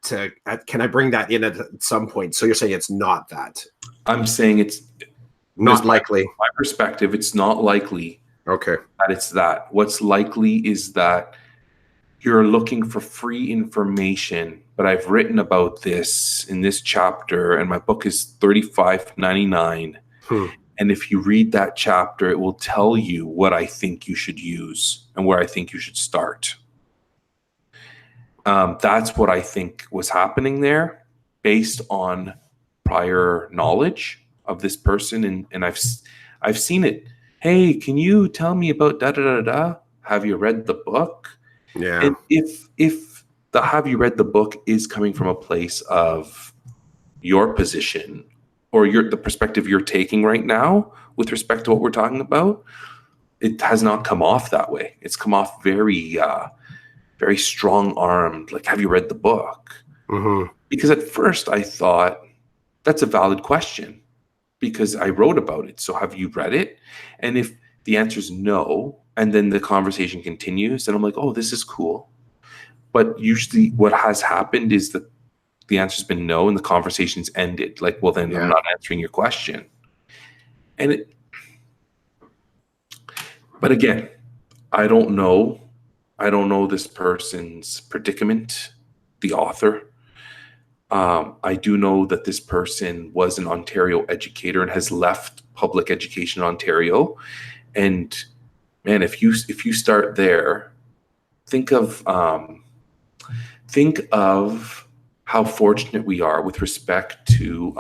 can I bring that in at some point? So you're saying it's not that? I'm saying it's not likely. From my perspective, it's not likely. Okay. That it's that. What's likely is that you're looking for free information, but I've written about this in this chapter, and my book is $35.99. And if you read that chapter, it will tell you what I think you should use and where I think you should start. That's what I think was happening there, based on prior knowledge of this person, and I've seen it. Hey, can you tell me about da da da da? Have you read the book? Yeah. And if the have you read the book is coming from a place of your position or the perspective you're taking right now with respect to what we're talking about, it has not come off that way. It's come off very, very strong-armed. Like, have you read the book? Because at first I thought that's a valid question, because I wrote about it. So have you read it? And if the answer is no, and then the conversation continues, and I'm like, oh, this is cool. But usually what has happened is that the answer's been no, and the conversation's ended. Like, well, then I'm not answering your question. But again, I don't know. I don't know this person's predicament, the author. I do know that this person was an Ontario educator and has left public education in Ontario. And man, if you start there, think of how fortunate we are with respect to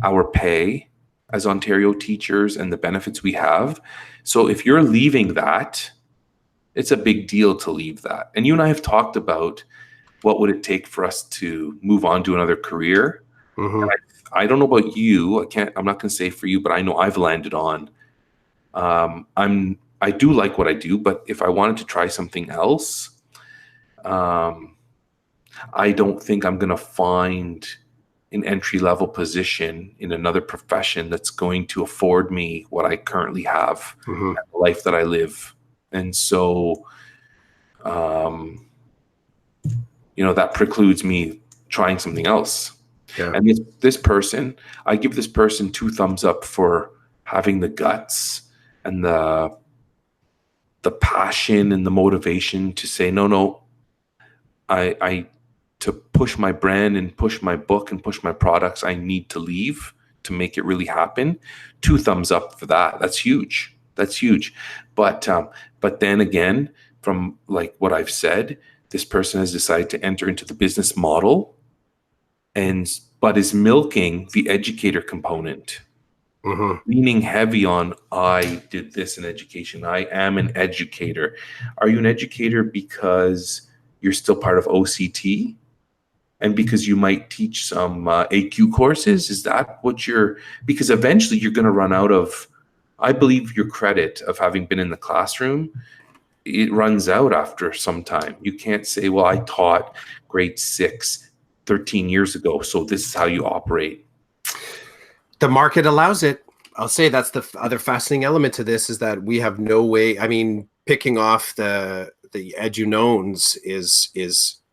our pay as Ontario teachers and the benefits we have. So if you're leaving that, it's a big deal to leave that. And you and I have talked about what would it take for us to move on to another career. Mm-hmm. I don't know about you. I'm not going to say for you, but I know I've landed on. I do like what I do, but if I wanted to try something else, I don't think I'm going to find an entry-level position in another profession that's going to afford me what I currently have, Mm-hmm. the life that I live. And so, that precludes me trying something else. Yeah. And this person, I give this person 2 thumbs up for having the guts and the passion and the motivation to say, no, I to push my brand and push my book and push my products, I need to leave to make it really happen. 2 thumbs up for that. That's huge. But then again, from like what I've said, this person has decided to enter into the business model but is milking the educator component, leaning heavy on, I did this in education. I am an educator. Are you an educator because you're still part of OCT? And because you might teach some AQ courses? Is that what because eventually you're going to run out of, I believe your credit of having been in the classroom, it runs out after some time. You can't say, well, I taught grade 6 13 years ago, so this is how you operate. The market allows it. I'll say that's the other fascinating element to this, is that we have no way. I mean, picking off the edu-knowns is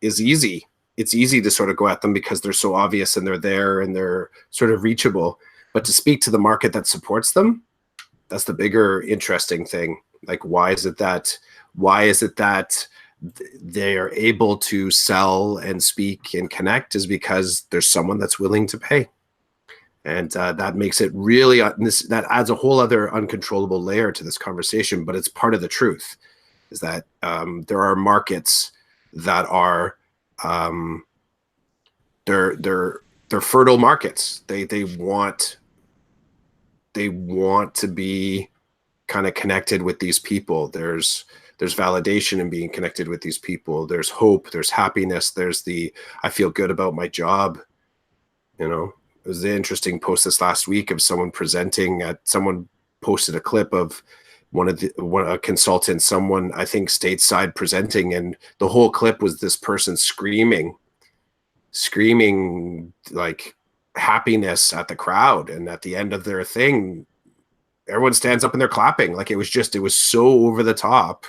easy. It's easy to sort of go at them because they're so obvious and they're there and they're sort of reachable. But to speak to the market that supports them, that's the bigger interesting thing. Like, why is it that they are able to sell and speak and connect? Is because there's someone that's willing to pay. And that makes it really, that adds a whole other uncontrollable layer to this conversation, but it's part of the truth, is that there are markets that are, they're fertile markets. They want to be kind of connected with these people. There's validation in being connected with these people. There's hope, there's happiness, there's I feel good about my job. It was an interesting post this last week of someone someone posted a clip of a consultant, someone I think stateside presenting, and the whole clip was this person screaming like happiness at the crowd. And at the end of their thing, everyone stands up and they're clapping. Like, it was so over the top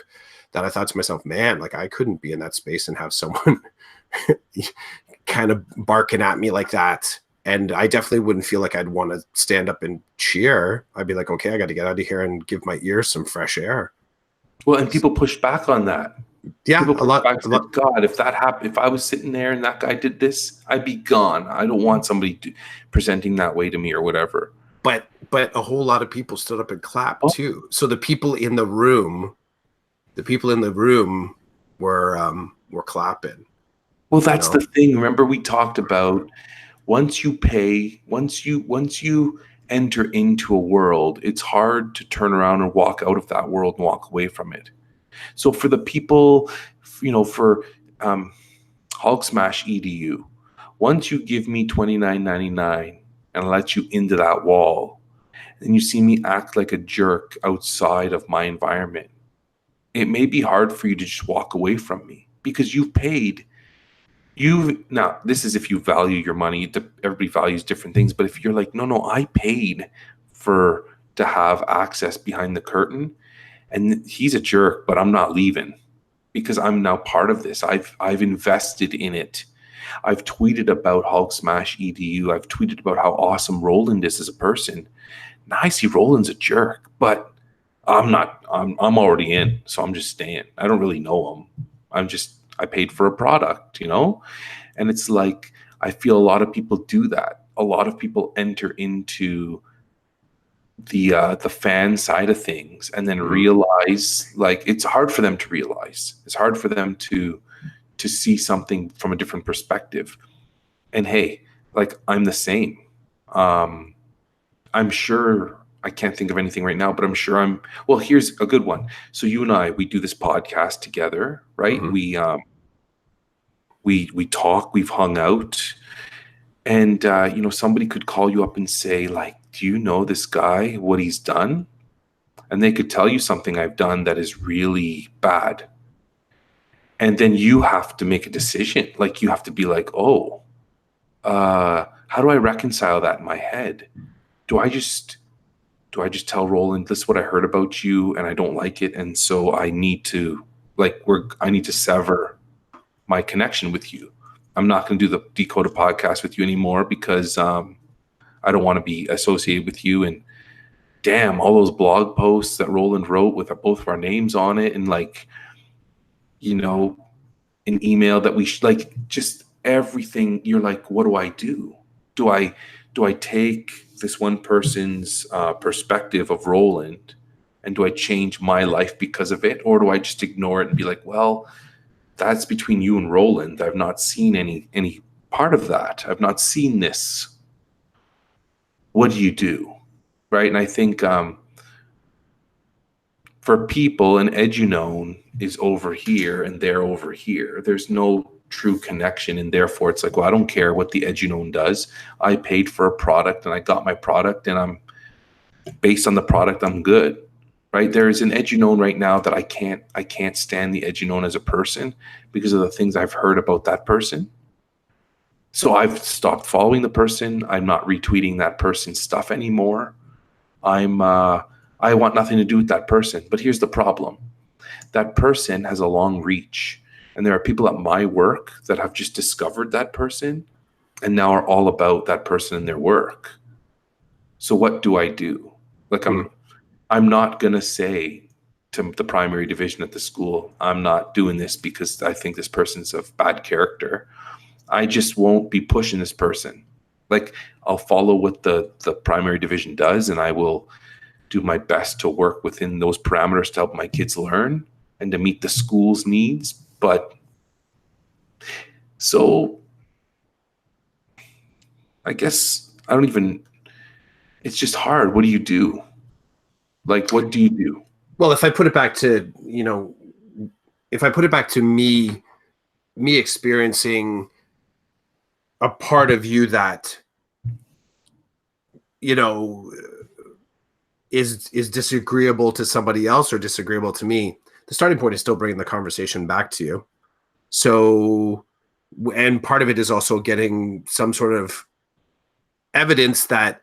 that I thought to myself, man, like, I couldn't be in that space and have someone kind of barking at me like that. And I definitely wouldn't feel like I'd want to stand up and cheer. I'd be like, okay, I got to get out of here and give my ears some fresh air. Well, and people push back on that. Yeah, a lot. God, if that happened, if I was sitting there and that guy did this, I'd be gone. I don't want somebody presenting that way to me or whatever. But a whole lot of people stood up and clapped too. So the people in the room were clapping. Well, that's the thing. Remember, we talked about, once you pay, once you enter into a world, it's hard to turn around and walk out of that world and walk away from it. So for the people, for Hulk Smash EDU, once you give me $29.99 and let you into that wall, and you see me act like a jerk outside of my environment, it may be hard for you to just walk away from me because you've paid. Now, this is if you value your money. Everybody values different things, but if you're like, no, I paid to have access behind the curtain, And he's a jerk, but I'm not leaving because I'm now part of this. I've invested in it. I've tweeted about Hulk Smash EDU. I've tweeted about how awesome Roland is as a person. Now I see Roland's a jerk, but I'm not. I'm already in, so I'm just staying. I don't really know him. I paid for a product, and it's like I feel a lot of people do that. A lot of people enter into the fan side of things and then realize, like, it's hard for them to realize. It's hard for them to see something from a different perspective. And hey, like, I'm the same. I'm sure I can't think of anything right now, but I'm sure well, here's a good one. So you and I, we do this podcast together, right? Mm-hmm. We talk, we've hung out, and somebody could call you up and say, like, do you know this guy, what he's done? And they could tell you something I've done that is really bad. And then you have to make a decision. Like, you have to be like, oh, how do I reconcile that in my head? Do I just tell Roland, this is what I heard about you and I don't like it, and so I need to sever my connection with you. I'm not going to do the DeCoded podcast with you anymore because I don't want to be associated with you. And damn, all those blog posts that Roland wrote with both of our names on it, and like, an email that like, just everything. You're like, what do I do? Do I take this one person's perspective of Roland, and do I change my life because of it? Or do I just ignore it and be like, well, that's between you and Roland. I've not seen any part of that. I've not seen this. What do you do? Right? And I think for people, an eduknown is over here and they're over here. There's no true connection, and therefore it's like, well, I don't care what the eduknown does. I paid for a product and I got my product, and I'm based on the product, I'm good. Right? There is an eduknown right now that I can't stand the eduknown as a person because of the things I've heard about that person. So I've stopped following the person. I'm not retweeting that person's stuff anymore. I want nothing to do with that person. But here's the problem. That person has a long reach. And there are people at my work that have just discovered that person and now are all about that person and their work. So what do I do? Like, I'm not going to say to the primary division at the school, I'm not doing this because I think this person's of bad character. I just won't be pushing this person. Like, I'll follow what the primary division does, and I will do my best to work within those parameters to help my kids learn and to meet the school's needs. But so I guess it's just hard. What do you do? Like, what do you do? Well, if I put it back to, me experiencing a part of you that, is disagreeable to somebody else or disagreeable to me, the starting point is still bringing the conversation back to you. So, and part of it is also getting some sort of evidence that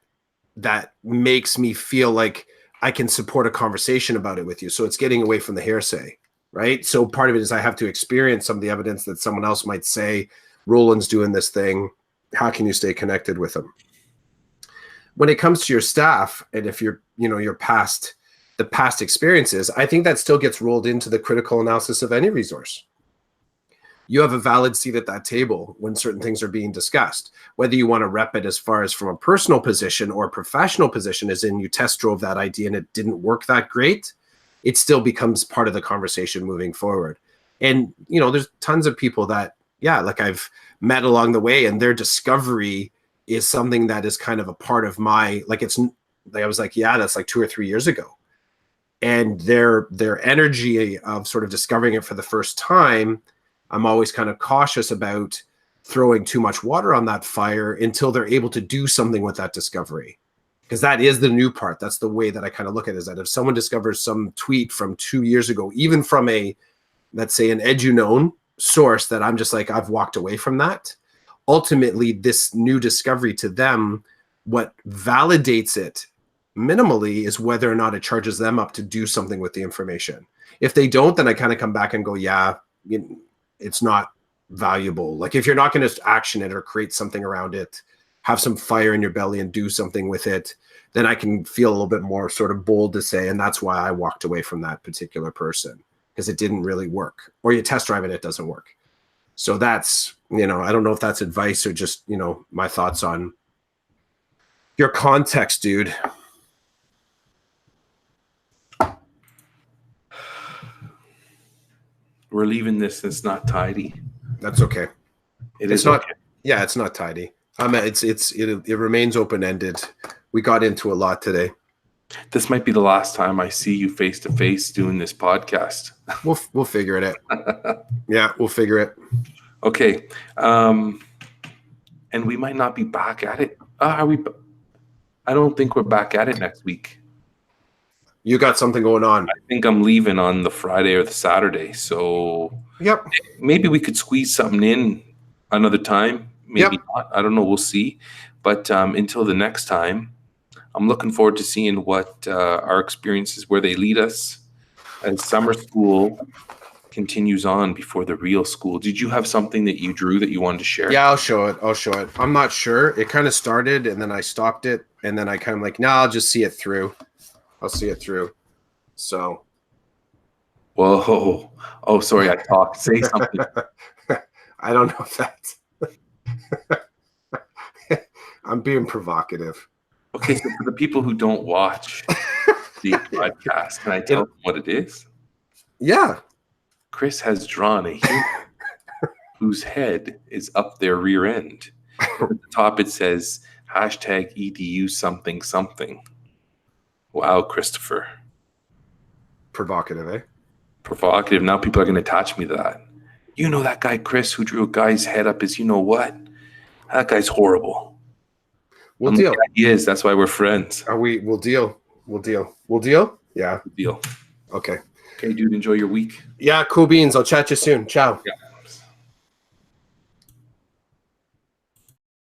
makes me feel like I can support a conversation about it with you. So it's getting away from the hearsay, right? So part of it is I have to experience some of the evidence that someone else might say, Roland's doing this thing. How can you stay connected with him? When it comes to your staff, and if you're, the past experiences, I think that still gets rolled into the critical analysis of any resource. You have a valid seat at that table when certain things are being discussed. Whether you want to rep it as far as from a personal position or a professional position, as in you test drove that idea and it didn't work that great, it still becomes part of the conversation moving forward. And, there's tons of people that, like I've met along the way, and their discovery is something that is kind of a part of my, I was like, that's like 2 or 3 years ago. And their energy of sort of discovering it for the first time, I'm always kind of cautious about throwing too much water on that fire until they're able to do something with that discovery. Because that is the new part. That's the way that I kind of look at it, is that if someone discovers some tweet from 2 years ago, even from let's say an eduknown source, that I'm just like, I've walked away from that. Ultimately, this new discovery to them, what validates it minimally is whether or not it charges them up to do something with the information. If they don't, then I kind of come back and go, yeah, it's not valuable. Like if you're not going to action it or create something around it, have some fire in your belly and do something with it, then I can feel a little bit more sort of bold to say, and that's why I walked away from that particular person, because it didn't really work. Or you test drive it, it doesn't work. So that's, I don't know if that's advice or just, my thoughts on your context, dude. We're leaving this. It's not tidy. That's okay. It's not. Okay. Yeah, it's not tidy. It remains open-ended. We got into a lot today. This might be the last time I see you face to face doing this podcast. We'll figure it out. Yeah, we'll figure it. Okay. And we might not be back at it. Are we? I don't think we're back at it next week. You got something going on. I think I'm leaving on the Friday or the Saturday. So yep. Maybe we could squeeze something in another time. Maybe not. I don't know. We'll see. But until the next time, I'm looking forward to seeing what our experiences, where they lead us as summer school continues on before the real school. Did you have something that you drew that you wanted to share? Yeah, I'll show it. I'm not sure. It kind of started and then I stopped it. And then I kind of like, no, I'll just see it through. I'll see it through. So. Whoa. Oh, sorry. I talked. Say something. I don't know if that's. I'm being provocative. Okay, so for the people who don't watch the podcast, can I tell them what it is? Yeah. Chris has drawn a human whose head is up their rear end. At the top it says #EDU something something. Wow, Christopher. Provocative, eh? Provocative. Now people are going to attach me to that. You know that guy, Chris, who drew a guy's head up his, you know what? That guy's horrible. We'll deal. Like, he is. That's why we're friends. We'll deal. We'll deal? Yeah. Deal. Okay. Okay, dude. Enjoy your week. Yeah, cool beans. I'll chat you soon. Ciao. Yeah.